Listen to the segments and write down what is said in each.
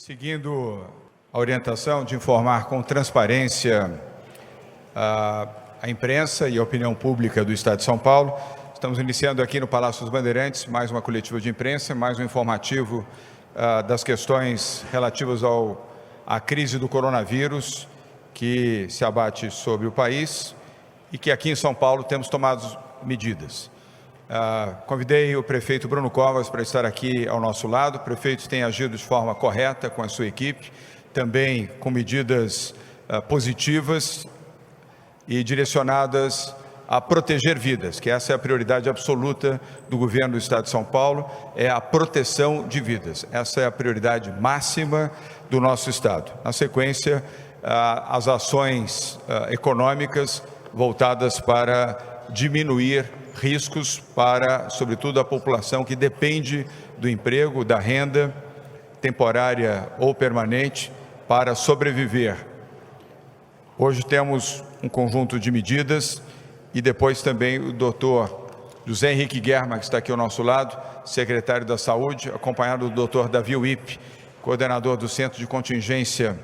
Seguindo a orientação de informar com transparência a imprensa e a opinião pública do Estado de São Paulo, estamos iniciando aqui no Palácio dos Bandeirantes mais uma coletiva de imprensa, mais um informativo das questões relativas à crise do coronavírus que se abate sobre o país e que aqui em São Paulo temos tomado medidas. Convidei o prefeito Bruno Covas para estar aqui ao nosso lado. O prefeito tem agido de forma correta com a sua equipe, também com medidas positivas e direcionadas a proteger vidas, que essa é a prioridade absoluta do governo do Estado de São Paulo, é a proteção de vidas. Essa é a prioridade máxima do nosso Estado. Na sequência, as ações econômicas voltadas para diminuir riscos para, sobretudo, a população que depende do emprego, da renda temporária ou permanente para sobreviver. Hoje temos um conjunto de medidas e depois também o doutor José Henrique Guerma, que está aqui ao nosso lado, secretário da Saúde, acompanhado do doutor Davi Wipp, coordenador do Centro de Contingência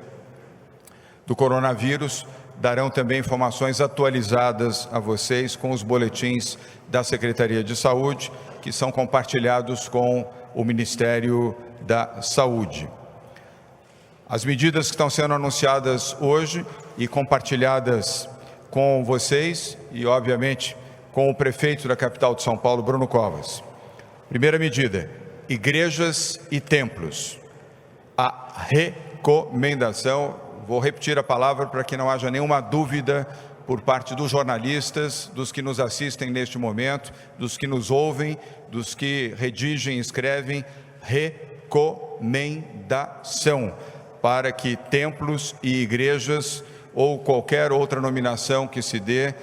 do Coronavírus, darão também informações atualizadas a vocês com os boletins da Secretaria de Saúde, que são compartilhados com o Ministério da Saúde. As medidas que estão sendo anunciadas hoje e compartilhadas com vocês e, obviamente, com o prefeito da capital de São Paulo, Bruno Covas. Primeira medida, igrejas e templos. A recomendação, vou repetir a palavra para que não haja nenhuma dúvida por parte dos jornalistas, dos que nos assistem neste momento, dos que nos ouvem, dos que redigem e escrevem, recomendação para que templos e igrejas ou qualquer outra nominação que se dê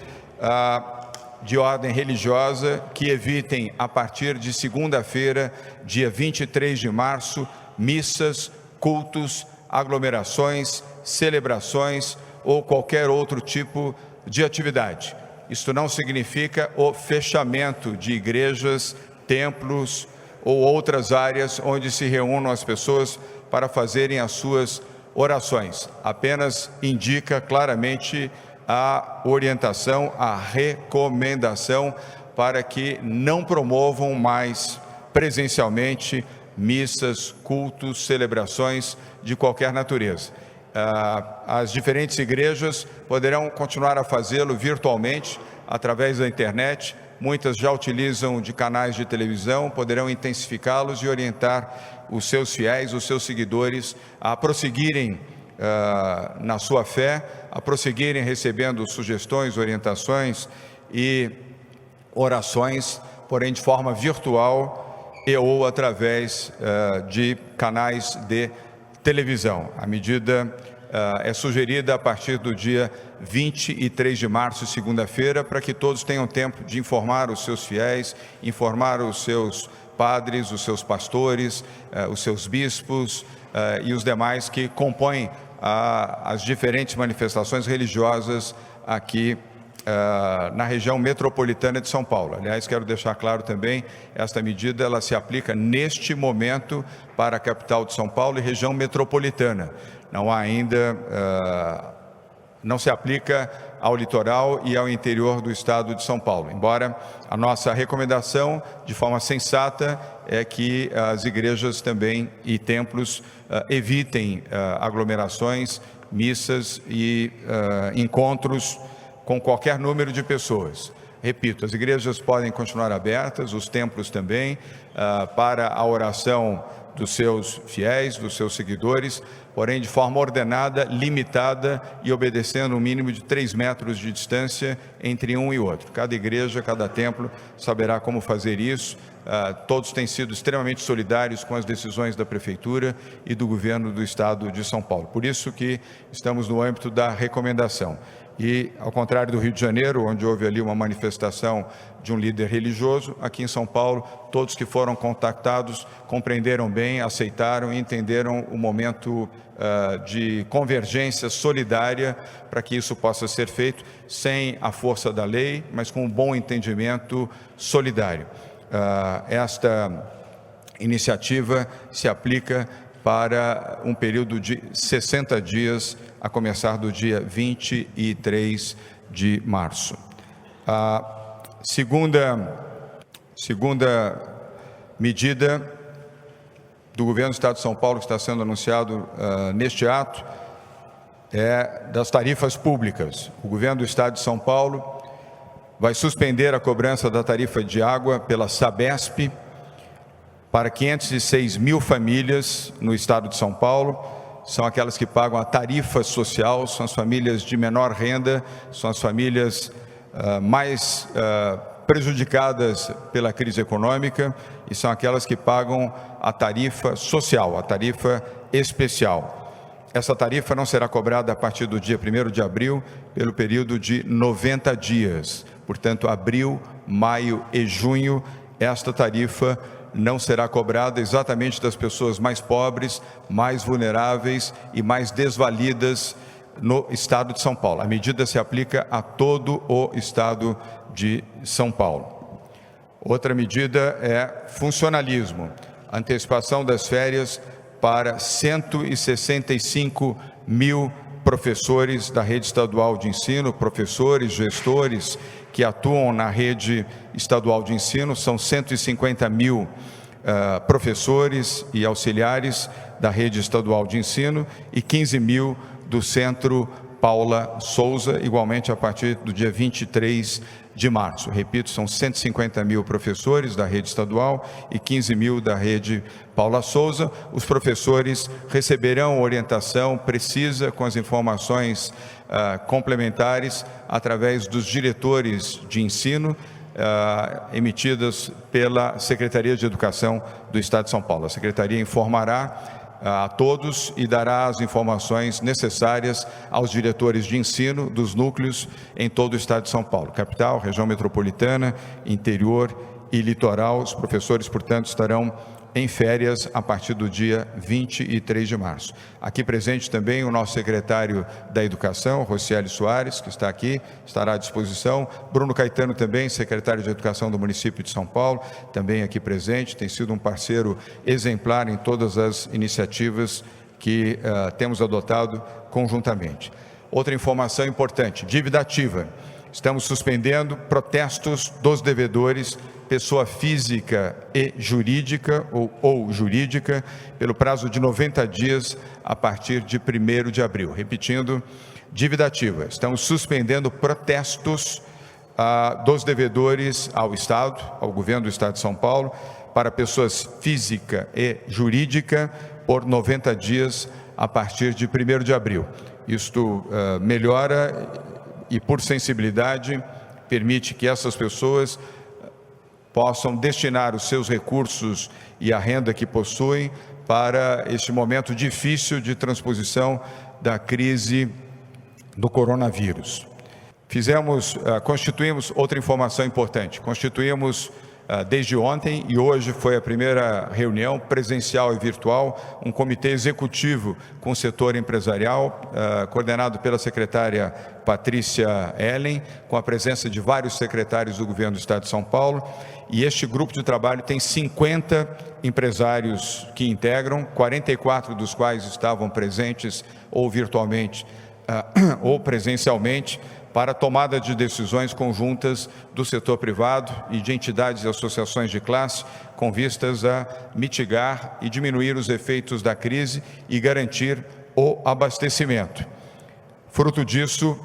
de ordem religiosa, que evitem a partir de segunda-feira, dia 23 de março, missas, cultos, aglomerações, celebrações ou qualquer outro tipo de atividade. Isto não significa o fechamento de igrejas, templos ou outras áreas onde se reúnam as pessoas para fazerem as suas orações. Apenas indica claramente a orientação, a recomendação para que não promovam mais presencialmente missas, cultos, celebrações de qualquer natureza. As diferentes igrejas poderão continuar a fazê-lo virtualmente, através da internet. Muitas já utilizam de canais de televisão, poderão intensificá-los e orientar os seus fiéis, os seus seguidores a prosseguirem na sua fé, a prosseguirem recebendo sugestões, orientações e orações, porém de forma virtual e ou através de canais de televisão. A medida é sugerida a partir do dia 23 de março, segunda-feira, para que todos tenham tempo de informar os seus fiéis, informar os seus padres, os seus pastores, os seus bispos e os demais que compõem as diferentes manifestações religiosas aqui na região metropolitana de São Paulo. Aliás, quero deixar claro também, esta medida ela se aplica neste momento para a capital de São Paulo e região metropolitana. Não há ainda, não se aplica ao litoral e ao interior do estado de São Paulo. Embora a nossa recomendação, de forma sensata, é que as igrejas também e templos evitem aglomerações, missas e encontros com qualquer número de pessoas. Repito, as igrejas podem continuar abertas, os templos também, para a oração dos seus fiéis, dos seus seguidores, porém de forma ordenada, limitada e obedecendo um mínimo de 3 metros de distância entre um e outro. Cada igreja, cada templo saberá como fazer isso. Todos têm sido extremamente solidários com as decisões da Prefeitura e do Governo do Estado de São Paulo. Por isso que estamos no âmbito da recomendação. E, ao contrário do Rio de Janeiro, onde houve ali uma manifestação de um líder religioso, aqui em São Paulo, todos que foram contactados compreenderam bem, aceitaram e entenderam o momento de convergência solidária para que isso possa ser feito sem a força da lei, mas com um bom entendimento solidário. Esta iniciativa se aplica para um período de 60 dias, a começar do dia 23 de março. A segunda medida do governo do Estado de São Paulo, que está sendo anunciado neste ato, é das tarifas públicas. O governo do Estado de São Paulo vai suspender a cobrança da tarifa de água pela Sabesp para 506 mil famílias no Estado de São Paulo. São aquelas que pagam a tarifa social, são as famílias de menor renda, são as famílias mais prejudicadas pela crise econômica e são aquelas que pagam a tarifa social, a tarifa especial. Essa tarifa não será cobrada a partir do dia 1º de abril, pelo período de 90 dias. Portanto, abril, maio e junho, esta tarifa não será cobrada exatamente das pessoas mais pobres, mais vulneráveis e mais desvalidas no Estado de São Paulo. A medida se aplica a todo o Estado de São Paulo. Outra medida é funcionalismo, antecipação das férias para 165 mil professores da rede estadual de ensino, professores, gestores que atuam na rede estadual de ensino, são 150 mil professores e auxiliares da rede estadual de ensino e 15 mil do Centro Paula Souza, igualmente a partir do dia 23 de março. Repito, são 150 mil professores da rede estadual e 15 mil da rede Paula Souza. Os professores receberão orientação precisa com as informações complementares através dos diretores de ensino emitidas pela Secretaria de Educação do Estado de São Paulo. A Secretaria informará a todos e dará as informações necessárias aos diretores de ensino dos núcleos em todo o Estado de São Paulo, capital, região metropolitana, interior e litoral. Os professores, portanto, estarão em férias a partir do dia 23 de março. Aqui presente também o nosso secretário da Educação, Rocieli Soares, que está aqui, estará à disposição. Bruno Caetano também, secretário de Educação do município de São Paulo, também aqui presente, tem sido um parceiro exemplar em todas as iniciativas que temos adotado conjuntamente. Outra informação importante, dívida ativa. Estamos suspendendo protestos dos devedores, pessoa física e jurídica ou jurídica, pelo prazo de 90 dias a partir de 1º de abril. Repetindo, dívida ativa. Estamos suspendendo protestos dos devedores ao Estado, ao governo do Estado de São Paulo, para pessoas física e jurídica por 90 dias a partir de 1º de abril. Isto melhora e, por sensibilidade, permite que essas pessoas possam destinar os seus recursos e a renda que possuem para este momento difícil de transposição da crise do coronavírus. Constituímos outra informação importante, constituímos desde ontem e hoje foi a primeira reunião presencial e virtual, um comitê executivo com o setor empresarial, coordenado pela secretária Patrícia Ellen, com a presença de vários secretários do governo do Estado de São Paulo, e este grupo de trabalho tem 50 empresários que integram, 44 dos quais estavam presentes ou virtualmente ou presencialmente, para a tomada de decisões conjuntas do setor privado e de entidades e associações de classe, com vistas a mitigar e diminuir os efeitos da crise e garantir o abastecimento. Fruto disso,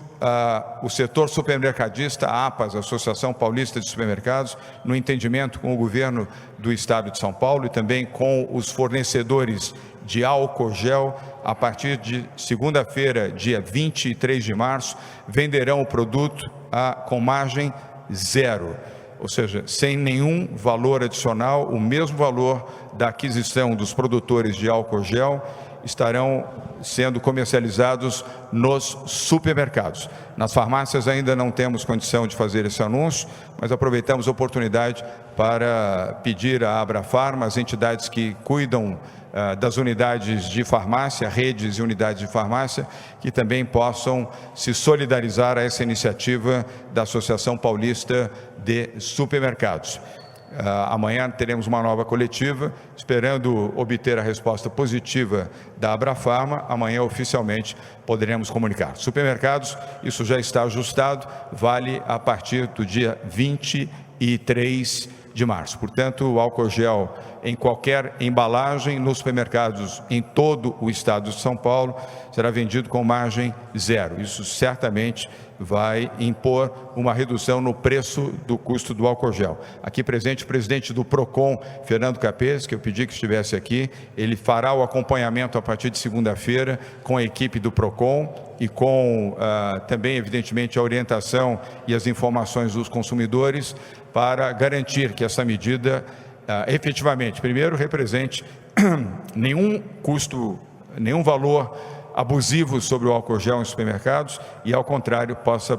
o setor supermercadista, a APAS, Associação Paulista de Supermercados, no entendimento com o governo do Estado de São Paulo e também com os fornecedores de álcool gel, a partir de segunda-feira, dia 23 de março, venderão o produto com margem zero, ou seja, sem nenhum valor adicional, o mesmo valor da aquisição dos produtores de álcool gel estarão sendo comercializados nos supermercados. Nas farmácias ainda não temos condição de fazer esse anúncio, mas aproveitamos a oportunidade para pedir à Abrafarma, as entidades que cuidam das unidades de farmácia, redes e unidades de farmácia, que também possam se solidarizar a essa iniciativa da Associação Paulista de Supermercados. Amanhã teremos uma nova coletiva, esperando obter a resposta positiva da Abrafarma. Amanhã, oficialmente, poderemos comunicar. Supermercados, isso já está ajustado, vale a partir do dia 23 de março. Portanto, o álcool gel em qualquer embalagem nos supermercados em todo o estado de São Paulo será vendido com margem zero. Isso certamente vai impor uma redução no preço do custo do álcool gel. Aqui presente o presidente do PROCON, Fernando Capês, que eu pedi que estivesse aqui. Ele fará o acompanhamento a partir de segunda-feira com a equipe do PROCON e com também, evidentemente, a orientação e as informações dos consumidores para garantir que essa medida efetivamente, primeiro, represente nenhum custo, nenhum valor abusivo sobre o álcool gel em supermercados e, ao contrário, possa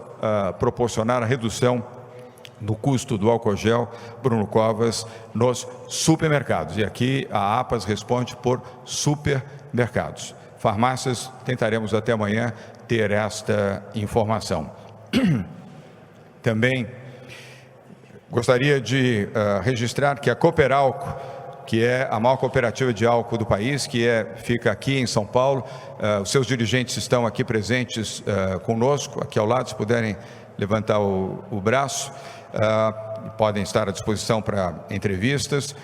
proporcionar a redução do custo do álcool gel, Bruno Covas, nos supermercados. E aqui a APAS responde por supermercados. Farmácias, tentaremos até amanhã ter esta informação. Também gostaria de registrar que a Cooperálcool, que é a maior cooperativa de álcool do país, fica aqui em São Paulo, os seus dirigentes estão aqui presentes conosco, aqui ao lado, se puderem levantar o braço, podem estar à disposição para entrevistas.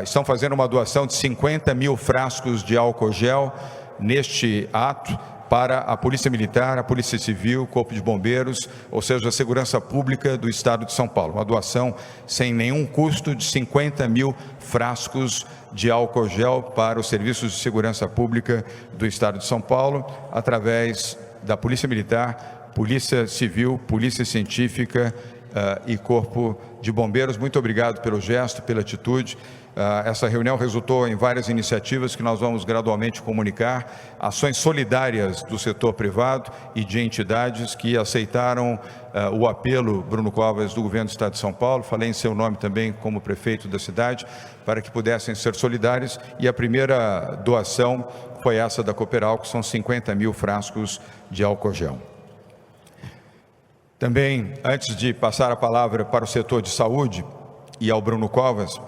Estão fazendo uma doação de 50 mil frascos de álcool gel neste ato, para a Polícia Militar, a Polícia Civil, o Corpo de Bombeiros, ou seja, a Segurança Pública do Estado de São Paulo. Uma doação sem nenhum custo de 50 mil frascos de álcool gel para os serviços de segurança pública do Estado de São Paulo, através da Polícia Militar, Polícia Civil, Polícia Científica e Corpo de Bombeiros. Muito obrigado pelo gesto, pela atitude. Essa reunião resultou em várias iniciativas que nós vamos gradualmente comunicar, ações solidárias do setor privado e de entidades que aceitaram o apelo, Bruno Covas, do governo do Estado de São Paulo. Falei em seu nome também como prefeito da cidade, para que pudessem ser solidários, e a primeira doação foi essa da Cooperálcool, que são 50 mil frascos de álcool gel. Também, antes de passar a palavra para o setor de saúde e ao Bruno Covas,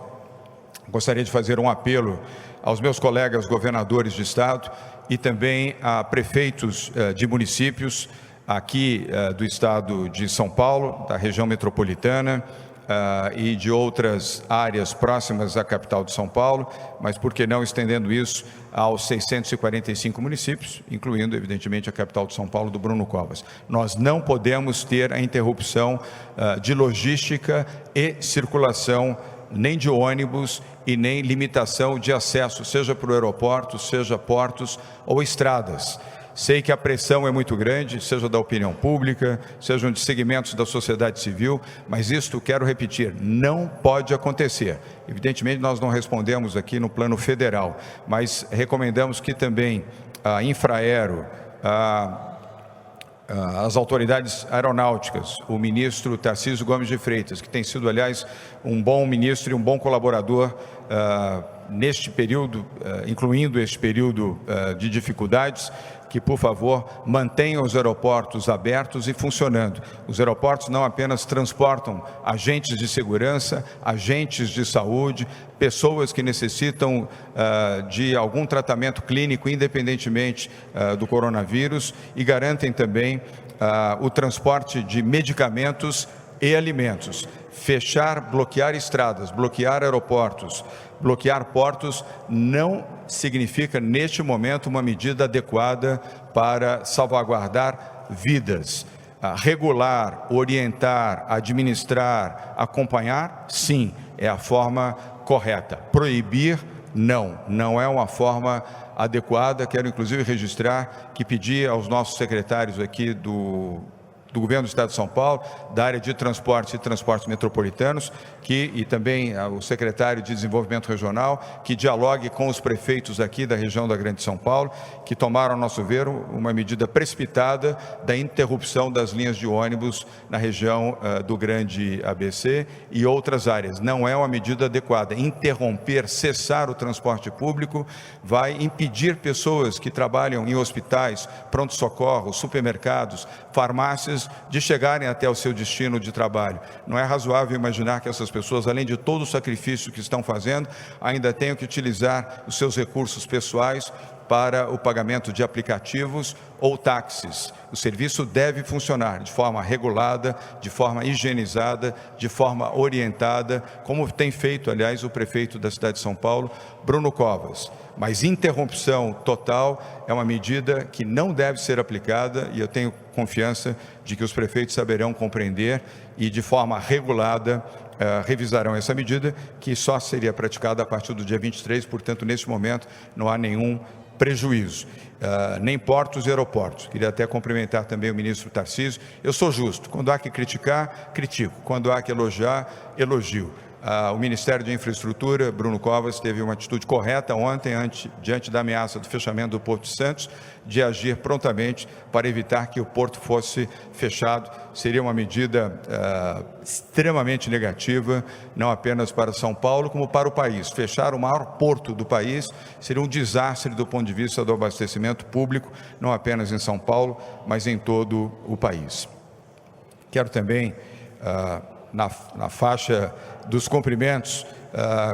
gostaria de fazer um apelo aos meus colegas governadores de estado e também a prefeitos de municípios aqui do estado de São Paulo, da região metropolitana e de outras áreas próximas à capital de São Paulo, mas por que não estendendo isso aos 645 municípios, incluindo, evidentemente, a capital de São Paulo, do Bruno Covas. Nós não podemos ter a interrupção de logística e circulação nem de ônibus e nem limitação de acesso, seja para o aeroporto, seja portos ou estradas. Sei que a pressão é muito grande, seja da opinião pública, sejam de segmentos da sociedade civil, mas isto, quero repetir, não pode acontecer. Evidentemente, nós não respondemos aqui no plano federal, mas recomendamos que também a Infraero, as autoridades aeronáuticas, o ministro Tarcísio Gomes de Freitas, que tem sido, aliás, um bom ministro e um bom colaborador neste período, incluindo este período de dificuldades, que, por favor, mantenham os aeroportos abertos e funcionando. Os aeroportos não apenas transportam agentes de segurança, agentes de saúde, pessoas que necessitam de algum tratamento clínico, independentemente do coronavírus, e garantem também o transporte de medicamentos e alimentos. Fechar, bloquear estradas, bloquear aeroportos, bloquear portos não significa, neste momento, uma medida adequada para salvaguardar vidas. Regular, orientar, administrar, acompanhar, sim, é a forma correta. Proibir, não é uma forma adequada. Quero, inclusive, registrar que pedi aos nossos secretários aqui do Governo do Estado de São Paulo, da área de transportes e transportes metropolitanos, e também o secretário de Desenvolvimento Regional, que dialogue com os prefeitos aqui da região da Grande São Paulo, que tomaram, a nosso ver, uma medida precipitada da interrupção das linhas de ônibus na região do Grande ABC e outras áreas. Não é uma medida adequada. Interromper, cessar o transporte público vai impedir pessoas que trabalham em hospitais, pronto-socorro, supermercados, farmácias, antes de chegarem até o seu destino de trabalho. Não é razoável imaginar que essas pessoas, além de todo o sacrifício que estão fazendo, ainda tenham que utilizar os seus recursos pessoais para o pagamento de aplicativos ou táxis. O serviço deve funcionar de forma regulada, de forma higienizada, de forma orientada, como tem feito, aliás, o prefeito da cidade de São Paulo, Bruno Covas. Mas interrupção total é uma medida que não deve ser aplicada e eu tenho confiança de que os prefeitos saberão compreender e de forma regulada revisarão essa medida, que só seria praticada a partir do dia 23, portanto, nesse momento não há nenhum prejuízo, nem portos e aeroportos. Queria até cumprimentar também o ministro Tarcísio. Eu sou justo, quando há que criticar, critico, quando há que elogiar, elogio. O Ministério de Infraestrutura, Bruno Covas, teve uma atitude correta ontem, diante da ameaça do fechamento do Porto de Santos, de agir prontamente para evitar que o porto fosse fechado. Seria uma medida extremamente negativa, não apenas para São Paulo, como para o país. Fechar o maior porto do país seria um desastre do ponto de vista do abastecimento público, não apenas em São Paulo, mas em todo o país. Quero também, na faixa dos cumprimentos,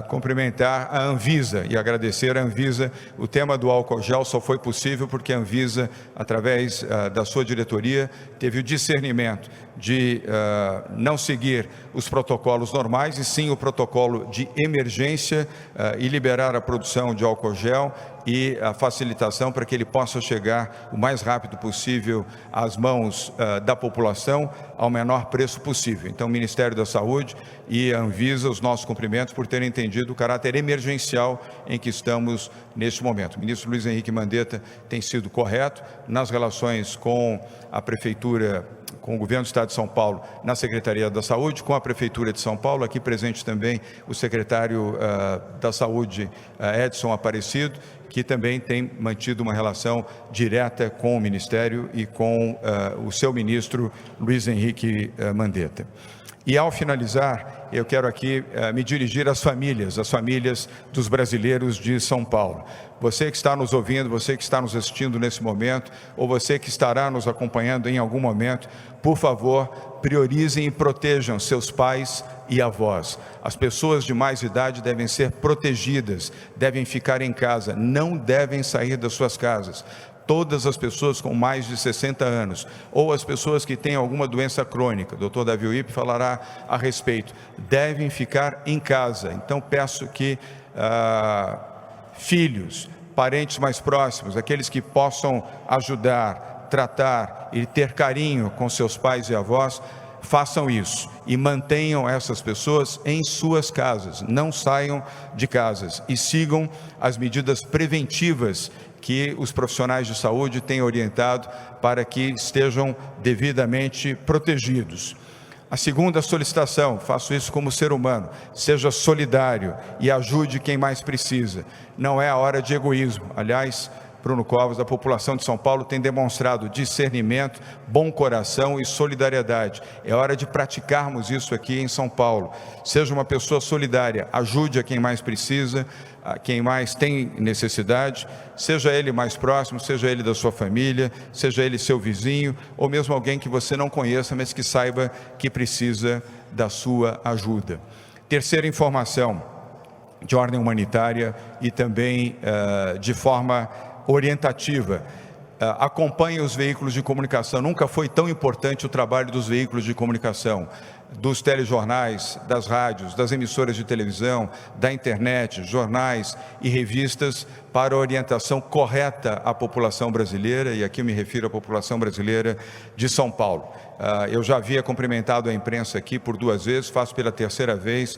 cumprimentar a Anvisa e agradecer à Anvisa. O tema do álcool gel só foi possível porque a Anvisa, através da sua diretoria, teve o discernimento de não seguir os protocolos normais, e sim o protocolo de emergência, e liberar a produção de álcool gel e a facilitação para que ele possa chegar o mais rápido possível às mãos da população ao menor preço possível. Então, o Ministério da Saúde e a Anvisa, os nossos cumprimentos por terem entendido o caráter emergencial em que estamos neste momento. O ministro Luiz Henrique Mandetta tem sido correto nas relações com a Prefeitura, com o Governo do Estado de São Paulo, na Secretaria da Saúde, com a Prefeitura de São Paulo, aqui presente também o secretário da Saúde, Edson Aparecido, que também tem mantido uma relação direta com o Ministério e com o seu ministro Luiz Henrique Mandetta. E ao finalizar, eu quero aqui me dirigir às famílias dos brasileiros de São Paulo. Você que está nos ouvindo, você que está nos assistindo nesse momento, ou você que estará nos acompanhando em algum momento, por favor, priorizem e protejam seus pais e avós. As pessoas de mais idade devem ser protegidas, devem ficar em casa, não devem sair das suas casas. Todas as pessoas com mais de 60 anos, ou as pessoas que têm alguma doença crônica, o Dr. Davi Uip falará a respeito, devem ficar em casa. Então peço que filhos, parentes mais próximos, aqueles que possam ajudar, tratar e ter carinho com seus pais e avós, façam isso e mantenham essas pessoas em suas casas, não saiam de casas e sigam as medidas preventivas que os profissionais de saúde têm orientado para que estejam devidamente protegidos. A segunda solicitação, faço isso como ser humano, seja solidário e ajude quem mais precisa. Não é a hora de egoísmo. Aliás, Bruno Covas, a população de São Paulo tem demonstrado discernimento, bom coração e solidariedade. É hora de praticarmos isso aqui em São Paulo. Seja uma pessoa solidária, ajude a quem mais precisa, a quem mais tem necessidade, seja ele mais próximo, seja ele da sua família, seja ele seu vizinho, ou mesmo alguém que você não conheça, mas que saiba que precisa da sua ajuda. Terceira informação, de ordem humanitária e também de forma orientativa. Acompanhe os veículos de comunicação. Nunca foi tão importante o trabalho dos veículos de comunicação, dos telejornais, das rádios, das emissoras de televisão, da internet, jornais e revistas para a orientação correta à população brasileira, e aqui eu me refiro à população brasileira de São Paulo. Eu já havia cumprimentado a imprensa aqui por 2 vezes, faço pela 3ª vez.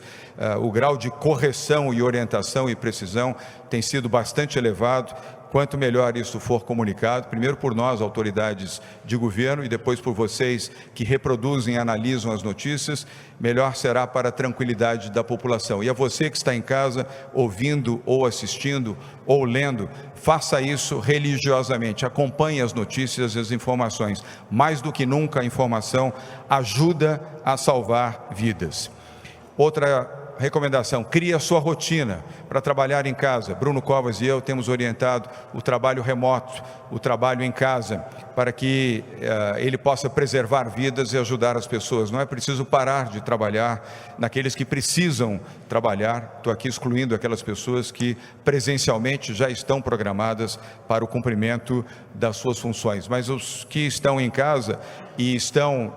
O grau de correção e orientação e precisão tem sido bastante elevado. Quanto melhor isso for comunicado, primeiro por nós, autoridades de governo, e depois por vocês que reproduzem e analisam as notícias, melhor será para a tranquilidade da população. E a você que está em casa, ouvindo ou assistindo ou lendo, faça isso religiosamente, acompanhe as notícias e as informações. Mais do que nunca, a informação ajuda a salvar vidas. Outra recomendação, crie a sua rotina para trabalhar em casa. Bruno Covas e eu temos orientado o trabalho remoto, o trabalho em casa, para que ele possa preservar vidas e ajudar as pessoas. Não é preciso parar de trabalhar naqueles que precisam trabalhar. Estou aqui excluindo aquelas pessoas que presencialmente já estão programadas para o cumprimento das suas funções. Mas os que estão em casa e estão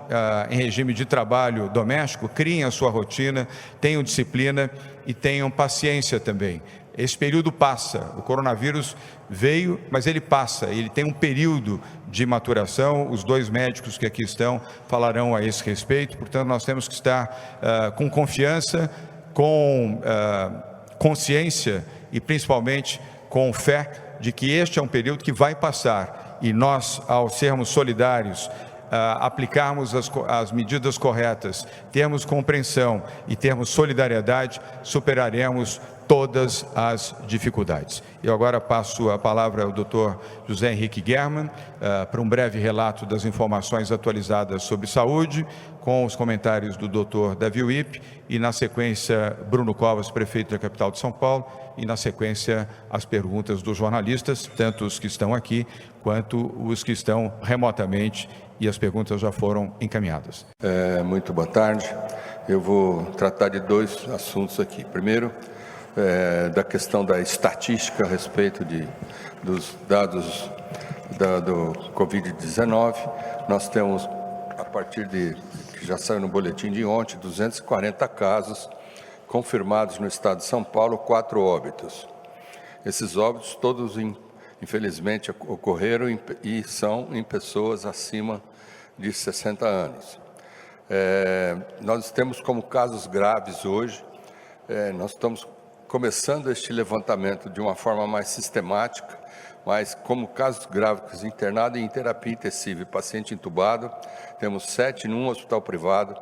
em regime de trabalho doméstico, criem a sua rotina, tenham disciplina e tenham paciência também. Esse período passa, o coronavírus veio, mas ele passa, ele tem um período de maturação. Os dois médicos que aqui estão falarão a esse respeito. Portanto, nós temos que estar com confiança, com consciência e principalmente com fé de que este é um período que vai passar, e nós, ao sermos solidários, aplicarmos as medidas corretas, termos compreensão e termos solidariedade, superaremos todas as dificuldades. Eu agora passo a palavra ao Dr. José Henrique Germann para um breve relato das informações atualizadas sobre saúde, com os comentários do Dr. Davi Wipp, e na sequência Bruno Covas, prefeito da capital de São Paulo, e na sequência as perguntas dos jornalistas, tanto os que estão aqui quanto os que estão remotamente, e as perguntas já foram encaminhadas. Muito boa tarde. Eu vou tratar de dois assuntos aqui. Primeiro, da questão da estatística a respeito dos dados do Covid-19. Nós temos, a partir de que já saiu no boletim de ontem, 240 casos confirmados no estado de São Paulo, 4 óbitos. Esses óbitos todos, infelizmente, ocorreram e são em pessoas acima de 60 anos. Nós temos como casos graves hoje, nós estamos começando este levantamento de uma forma mais sistemática, mas como casos graves internados em terapia intensiva e paciente entubado, temos 7 num hospital privado,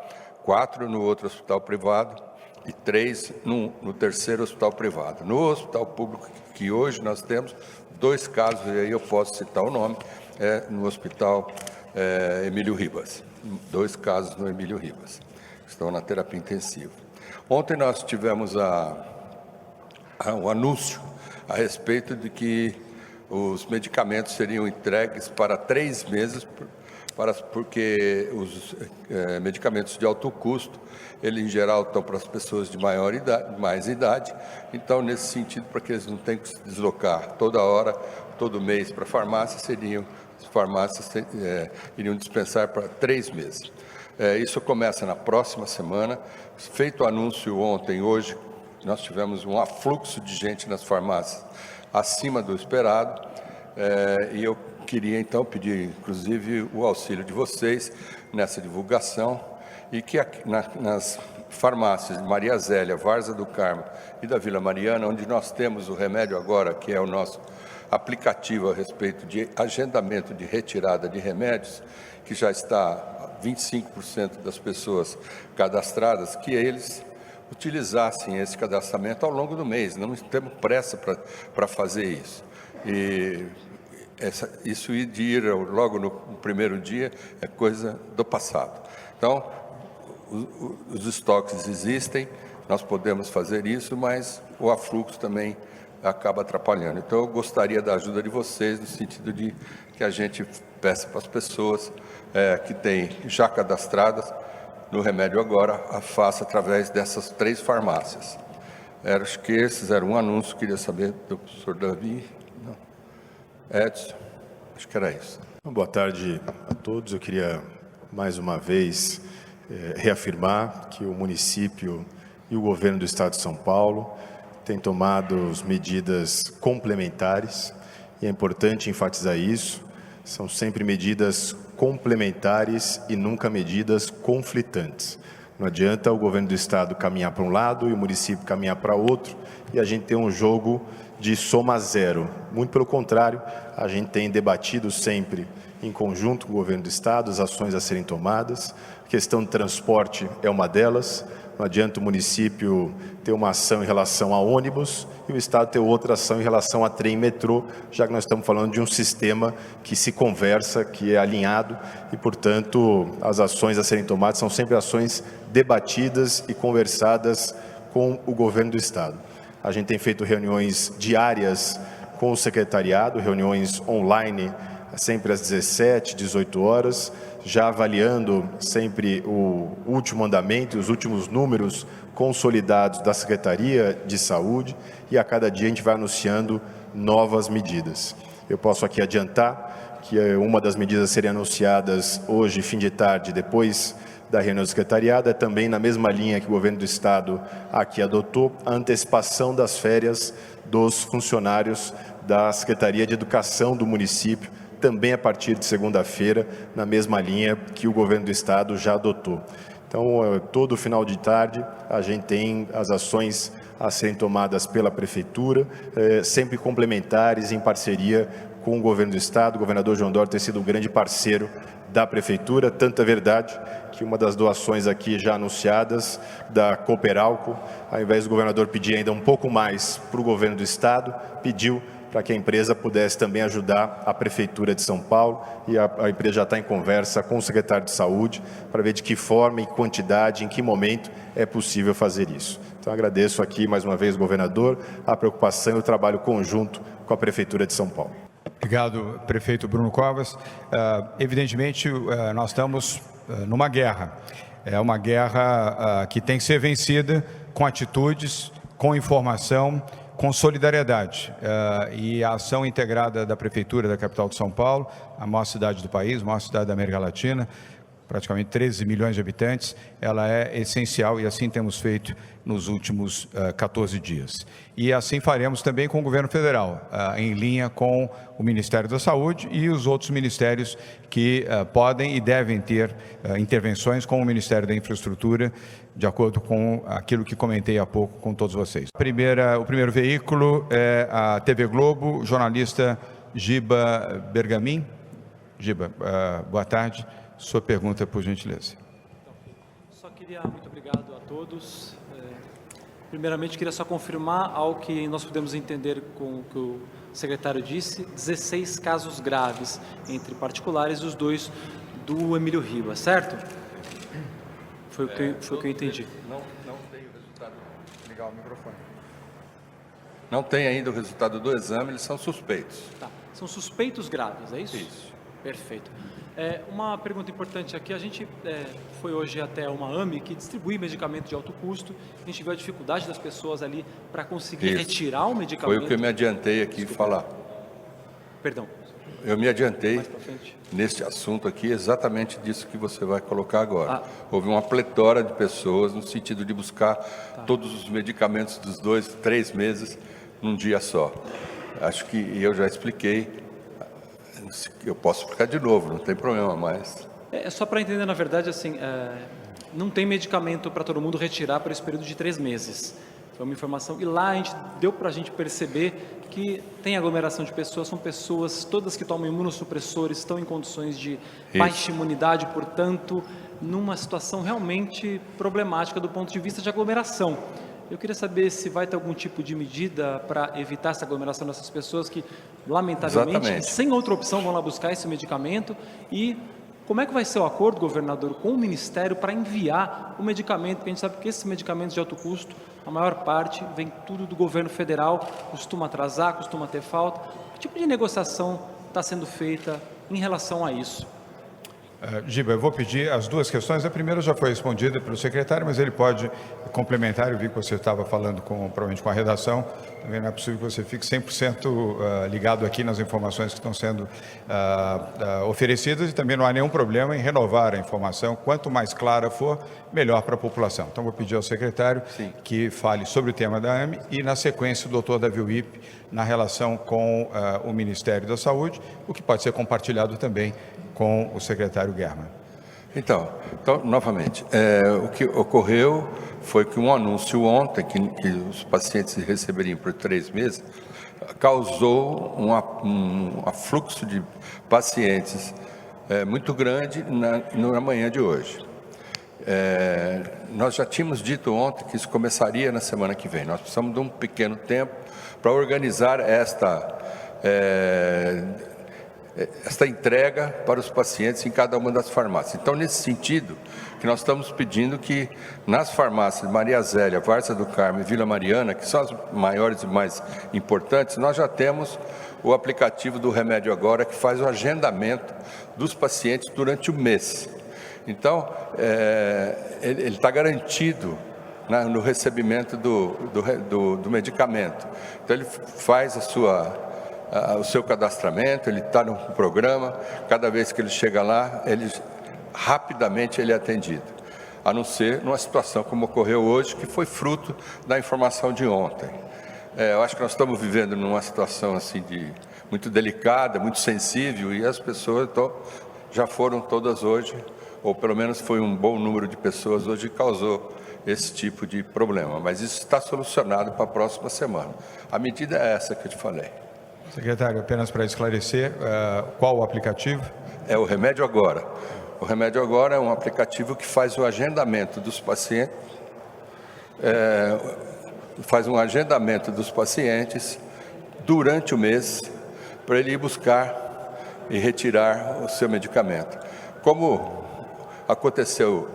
4 no outro hospital privado e 3 no terceiro hospital privado. No hospital público, que hoje nós temos 2 casos, e aí eu posso citar o nome, no hospital Emílio Ribas. 2 casos no Emílio Ribas, que estão na terapia intensiva. Ontem nós tivemos o anúncio a respeito de que os medicamentos seriam entregues para 3 meses, porque os medicamentos de alto custo, eles em geral estão para as pessoas de mais idade, então nesse sentido, para que eles não tenham que se deslocar toda hora, todo mês para a farmácia, as farmácias iriam dispensar para 3 meses. Isso começa na próxima semana. Feito o anúncio ontem, hoje, nós tivemos um afluxo de gente nas farmácias acima do esperado, e eu queria então pedir, inclusive, o auxílio de vocês nessa divulgação, e que nas farmácias de Maria Zélia, Várzea do Carmo e da Vila Mariana, onde nós temos o Remédio Agora, que é o nosso aplicativo a respeito de agendamento de retirada de remédios, que já está 25% das pessoas cadastradas, que eles utilizassem esse cadastramento ao longo do mês. Não temos pressa para fazer isso. E isso de ir logo no primeiro dia é coisa do passado. Então, os estoques existem, nós podemos fazer isso, mas o afluxo também acaba atrapalhando. Então, eu gostaria da ajuda de vocês, no sentido de que a gente peça para as pessoas que têm já cadastradas no Remédio Agora, faça através dessas 3 farmácias. Acho que esses eram um anúncio, queria saber do professor Davi. Não. Edson, acho que era isso. Boa tarde a todos. Eu queria, mais uma vez, reafirmar que o município e o governo do Estado de São Paulo têm tomado medidas complementares, e é importante enfatizar isso. São sempre medidas complementares e nunca medidas conflitantes. Não adianta o governo do Estado caminhar para um lado e o município caminhar para outro e a gente ter um jogo de soma zero. Muito pelo contrário, a gente tem debatido sempre em conjunto com o governo do Estado as ações a serem tomadas. A questão de transporte é uma delas. Não adianta o município ter uma ação em relação a ônibus e o Estado ter outra ação em relação a trem e metrô, já que nós estamos falando de um sistema que se conversa, que é alinhado e, portanto, as ações a serem tomadas são sempre ações debatidas e conversadas com o governo do Estado. A gente tem feito reuniões diárias com o secretariado, reuniões online, sempre às 17, 18 horas, já avaliando sempre o último andamento, os últimos números consolidados da Secretaria de Saúde, e a cada dia a gente vai anunciando novas medidas. Eu posso aqui adiantar que uma das medidas a serem anunciadas hoje, fim de tarde, depois da reunião do secretariado, é também na mesma linha que o governo do Estado aqui adotou, a antecipação das férias dos funcionários da Secretaria de Educação do município, também a partir de segunda-feira, na mesma linha que o governo do Estado já adotou. Então, todo final de tarde, a gente tem as ações a serem tomadas pela Prefeitura, sempre complementares, em parceria com o governo do Estado. O governador João Dória tem sido um grande parceiro da Prefeitura, tanto é verdade que uma das doações aqui já anunciadas, da Cooperalco, ao invés do governador pedir ainda um pouco mais para o governo do Estado, pediu para que a empresa pudesse também ajudar a Prefeitura de São Paulo, e a empresa já está em conversa com o secretário de Saúde para ver de que forma, em quantidade, em que momento é possível fazer isso. Então, agradeço aqui mais uma vez, governador, a preocupação e o trabalho conjunto com a Prefeitura de São Paulo. Obrigado, prefeito Bruno Covas. Evidentemente, nós estamos numa guerra. É uma guerra que tem que ser vencida com atitudes, com informação, com solidariedade. E a ação integrada da Prefeitura da capital de São Paulo, a maior cidade do país, a maior cidade da América Latina, praticamente 13 milhões de habitantes, ela é essencial, e assim temos feito nos últimos 14 dias. E assim faremos também com o governo federal, em linha com o Ministério da Saúde e os outros ministérios que podem e devem ter intervenções, como o Ministério da Infraestrutura, de acordo com aquilo que comentei há pouco com todos vocês. O primeiro veículo é a TV Globo, jornalista Giba Bergamin. Giba, boa tarde. Sua pergunta, por gentileza. Muito obrigado a todos. Primeiramente, queria só confirmar algo que nós podemos entender com o que o secretário disse: 16 casos graves, entre particulares e os 2 do Emílio Ribas, certo? Foi o que eu entendi. Não tem o resultado. Ligar o microfone. Não tem ainda o resultado do exame, eles são suspeitos. Tá. São suspeitos graves, é isso? Isso. Perfeito. Uma pergunta importante aqui: a gente foi hoje até uma AME que distribui medicamento de alto custo. A gente viu a dificuldade das pessoas ali para conseguir retirar o medicamento. Foi o que eu me adiantei aqui falar. Perdão. Eu me adiantei neste assunto aqui, exatamente disso que você vai colocar agora. Houve uma pletora de pessoas no sentido de buscar todos os medicamentos dos 2, 3 meses num dia só. Acho que eu já expliquei. Eu posso explicar de novo, não tem problema, mas... Só para entender, na verdade, assim, não tem medicamento para todo mundo retirar por esse período de 3 meses. Foi uma informação, e lá deu para a gente perceber que tem aglomeração de pessoas, são pessoas todas que tomam imunossupressores, estão em condições de baixa imunidade, portanto, numa situação realmente problemática do ponto de vista de aglomeração. Eu queria saber se vai ter algum tipo de medida para evitar essa aglomeração dessas pessoas que, lamentavelmente, sem outra opção, vão lá buscar esse medicamento. E como é que vai ser o acordo, governador, com o Ministério para enviar o medicamento? Porque a gente sabe que esses medicamentos de alto custo, a maior parte vem tudo do governo federal, costuma atrasar, costuma ter falta. Que tipo de negociação está sendo feita em relação a isso? Giba, eu vou pedir as duas questões. A primeira já foi respondida pelo secretário, mas ele pode complementar. Eu vi que você estava falando provavelmente com a redação. Também não é possível que você fique 100% ligado aqui nas informações que estão sendo oferecidas, e também não há nenhum problema em renovar a informação. Quanto mais clara for, melhor para a população. Então, vou pedir ao secretário que fale sobre o tema da AME e, na sequência, o doutor Davi Wipp na relação com o Ministério da Saúde, o que pode ser compartilhado também com o secretário German. Então novamente, o que ocorreu foi que um anúncio ontem que os pacientes receberiam por 3 meses causou um afluxo de pacientes muito grande na manhã de hoje. Nós já tínhamos dito ontem que isso começaria na semana que vem. Nós precisamos de um pequeno tempo para organizar esta entrega para os pacientes em cada uma das farmácias. Então, nesse sentido, que nós estamos pedindo que nas farmácias Maria Zélia, Várzea do Carmo e Vila Mariana, que são as maiores e mais importantes, nós já temos o aplicativo do Remédio Agora, que faz o agendamento dos pacientes durante o mês. Então, ele está garantido no recebimento do medicamento. Então, ele faz o seu cadastramento, ele está no programa, cada vez que ele chega lá, rapidamente ele é atendido. A não ser numa situação como ocorreu hoje, que foi fruto da informação de ontem. Eu acho que nós estamos vivendo numa situação assim muito delicada, muito sensível, e as pessoas já foram todas hoje, ou pelo menos foi um bom número de pessoas hoje que causou esse tipo de problema. Mas isso está solucionado para a próxima semana. A medida é essa que eu te falei. Secretário, apenas para esclarecer, qual o aplicativo? É o Remédio Agora. O Remédio Agora é um aplicativo que faz o agendamento dos pacientes, durante o mês, para ele ir buscar e retirar o seu medicamento. Como aconteceu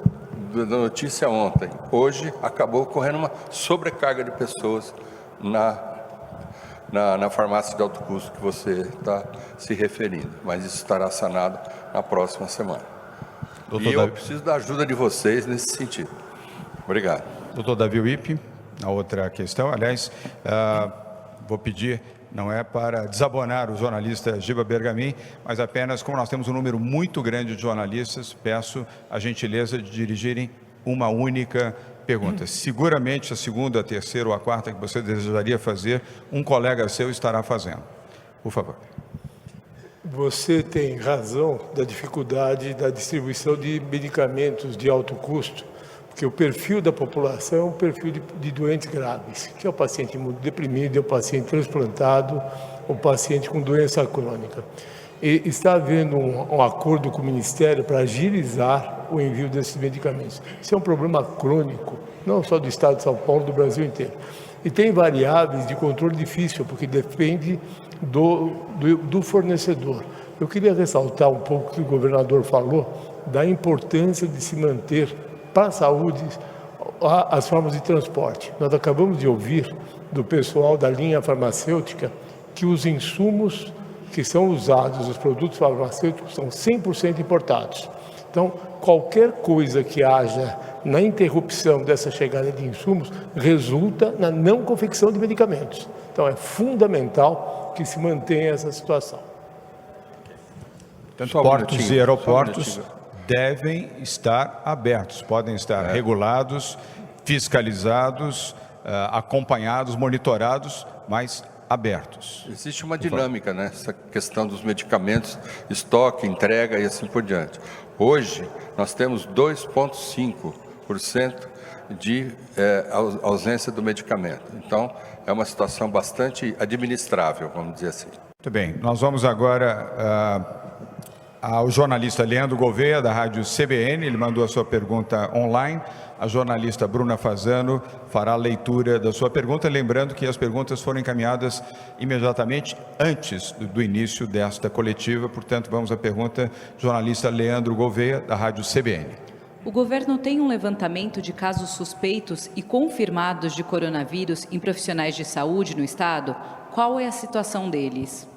da notícia ontem, hoje acabou ocorrendo uma sobrecarga de pessoas na farmácia de alto custo que você está se referindo, mas isso estará sanado na próxima semana. E eu preciso da ajuda de vocês nesse sentido. Obrigado. Doutor Davi Wippe, a outra questão, aliás, vou pedir, não é para desabonar o jornalista Giba Bergamin, mas apenas, como nós temos um número muito grande de jornalistas, peço a gentileza de dirigirem uma única pergunta. Seguramente a segunda, a terceira ou a quarta que você desejaria fazer, um colega seu estará fazendo. Por favor. Você tem razão da dificuldade da distribuição de medicamentos de alto custo, porque o perfil da população é um perfil de doentes graves, que é o paciente imunodeprimido, é o paciente transplantado, o paciente com doença crônica. E está havendo um acordo com o Ministério para agilizar o envio desses medicamentos. Isso é um problema crônico, não só do Estado de São Paulo, do Brasil inteiro. E tem variáveis de controle difícil, porque depende do fornecedor. Eu queria ressaltar um pouco o que o governador falou, da importância de se manter para a saúde as formas de transporte. Nós acabamos de ouvir do pessoal da linha farmacêutica que os insumos que são usados, os produtos farmacêuticos, são 100% importados. Então, qualquer coisa que haja na interrupção dessa chegada de insumos resulta na não confecção de medicamentos. Então, é fundamental que se mantenha essa situação. Tanto portos e aeroportos devem estar abertos, podem estar regulados, fiscalizados, acompanhados, monitorados, mas abertos. Existe uma dinâmica, né? Essa questão dos medicamentos, estoque, entrega e assim por diante. Hoje, nós temos 2,5% de ausência do medicamento. Então, é uma situação bastante administrável, vamos dizer assim. Muito bem, nós vamos agora ao jornalista Leandro Gouveia, da rádio CBN, ele mandou a sua pergunta online. A jornalista Bruna Fasano fará a leitura da sua pergunta, lembrando que as perguntas foram encaminhadas imediatamente antes do início desta coletiva, portanto, vamos à pergunta do jornalista Leandro Gouveia, da rádio CBN. O governo tem um levantamento de casos suspeitos e confirmados de coronavírus em profissionais de saúde no estado? Qual é a situação deles?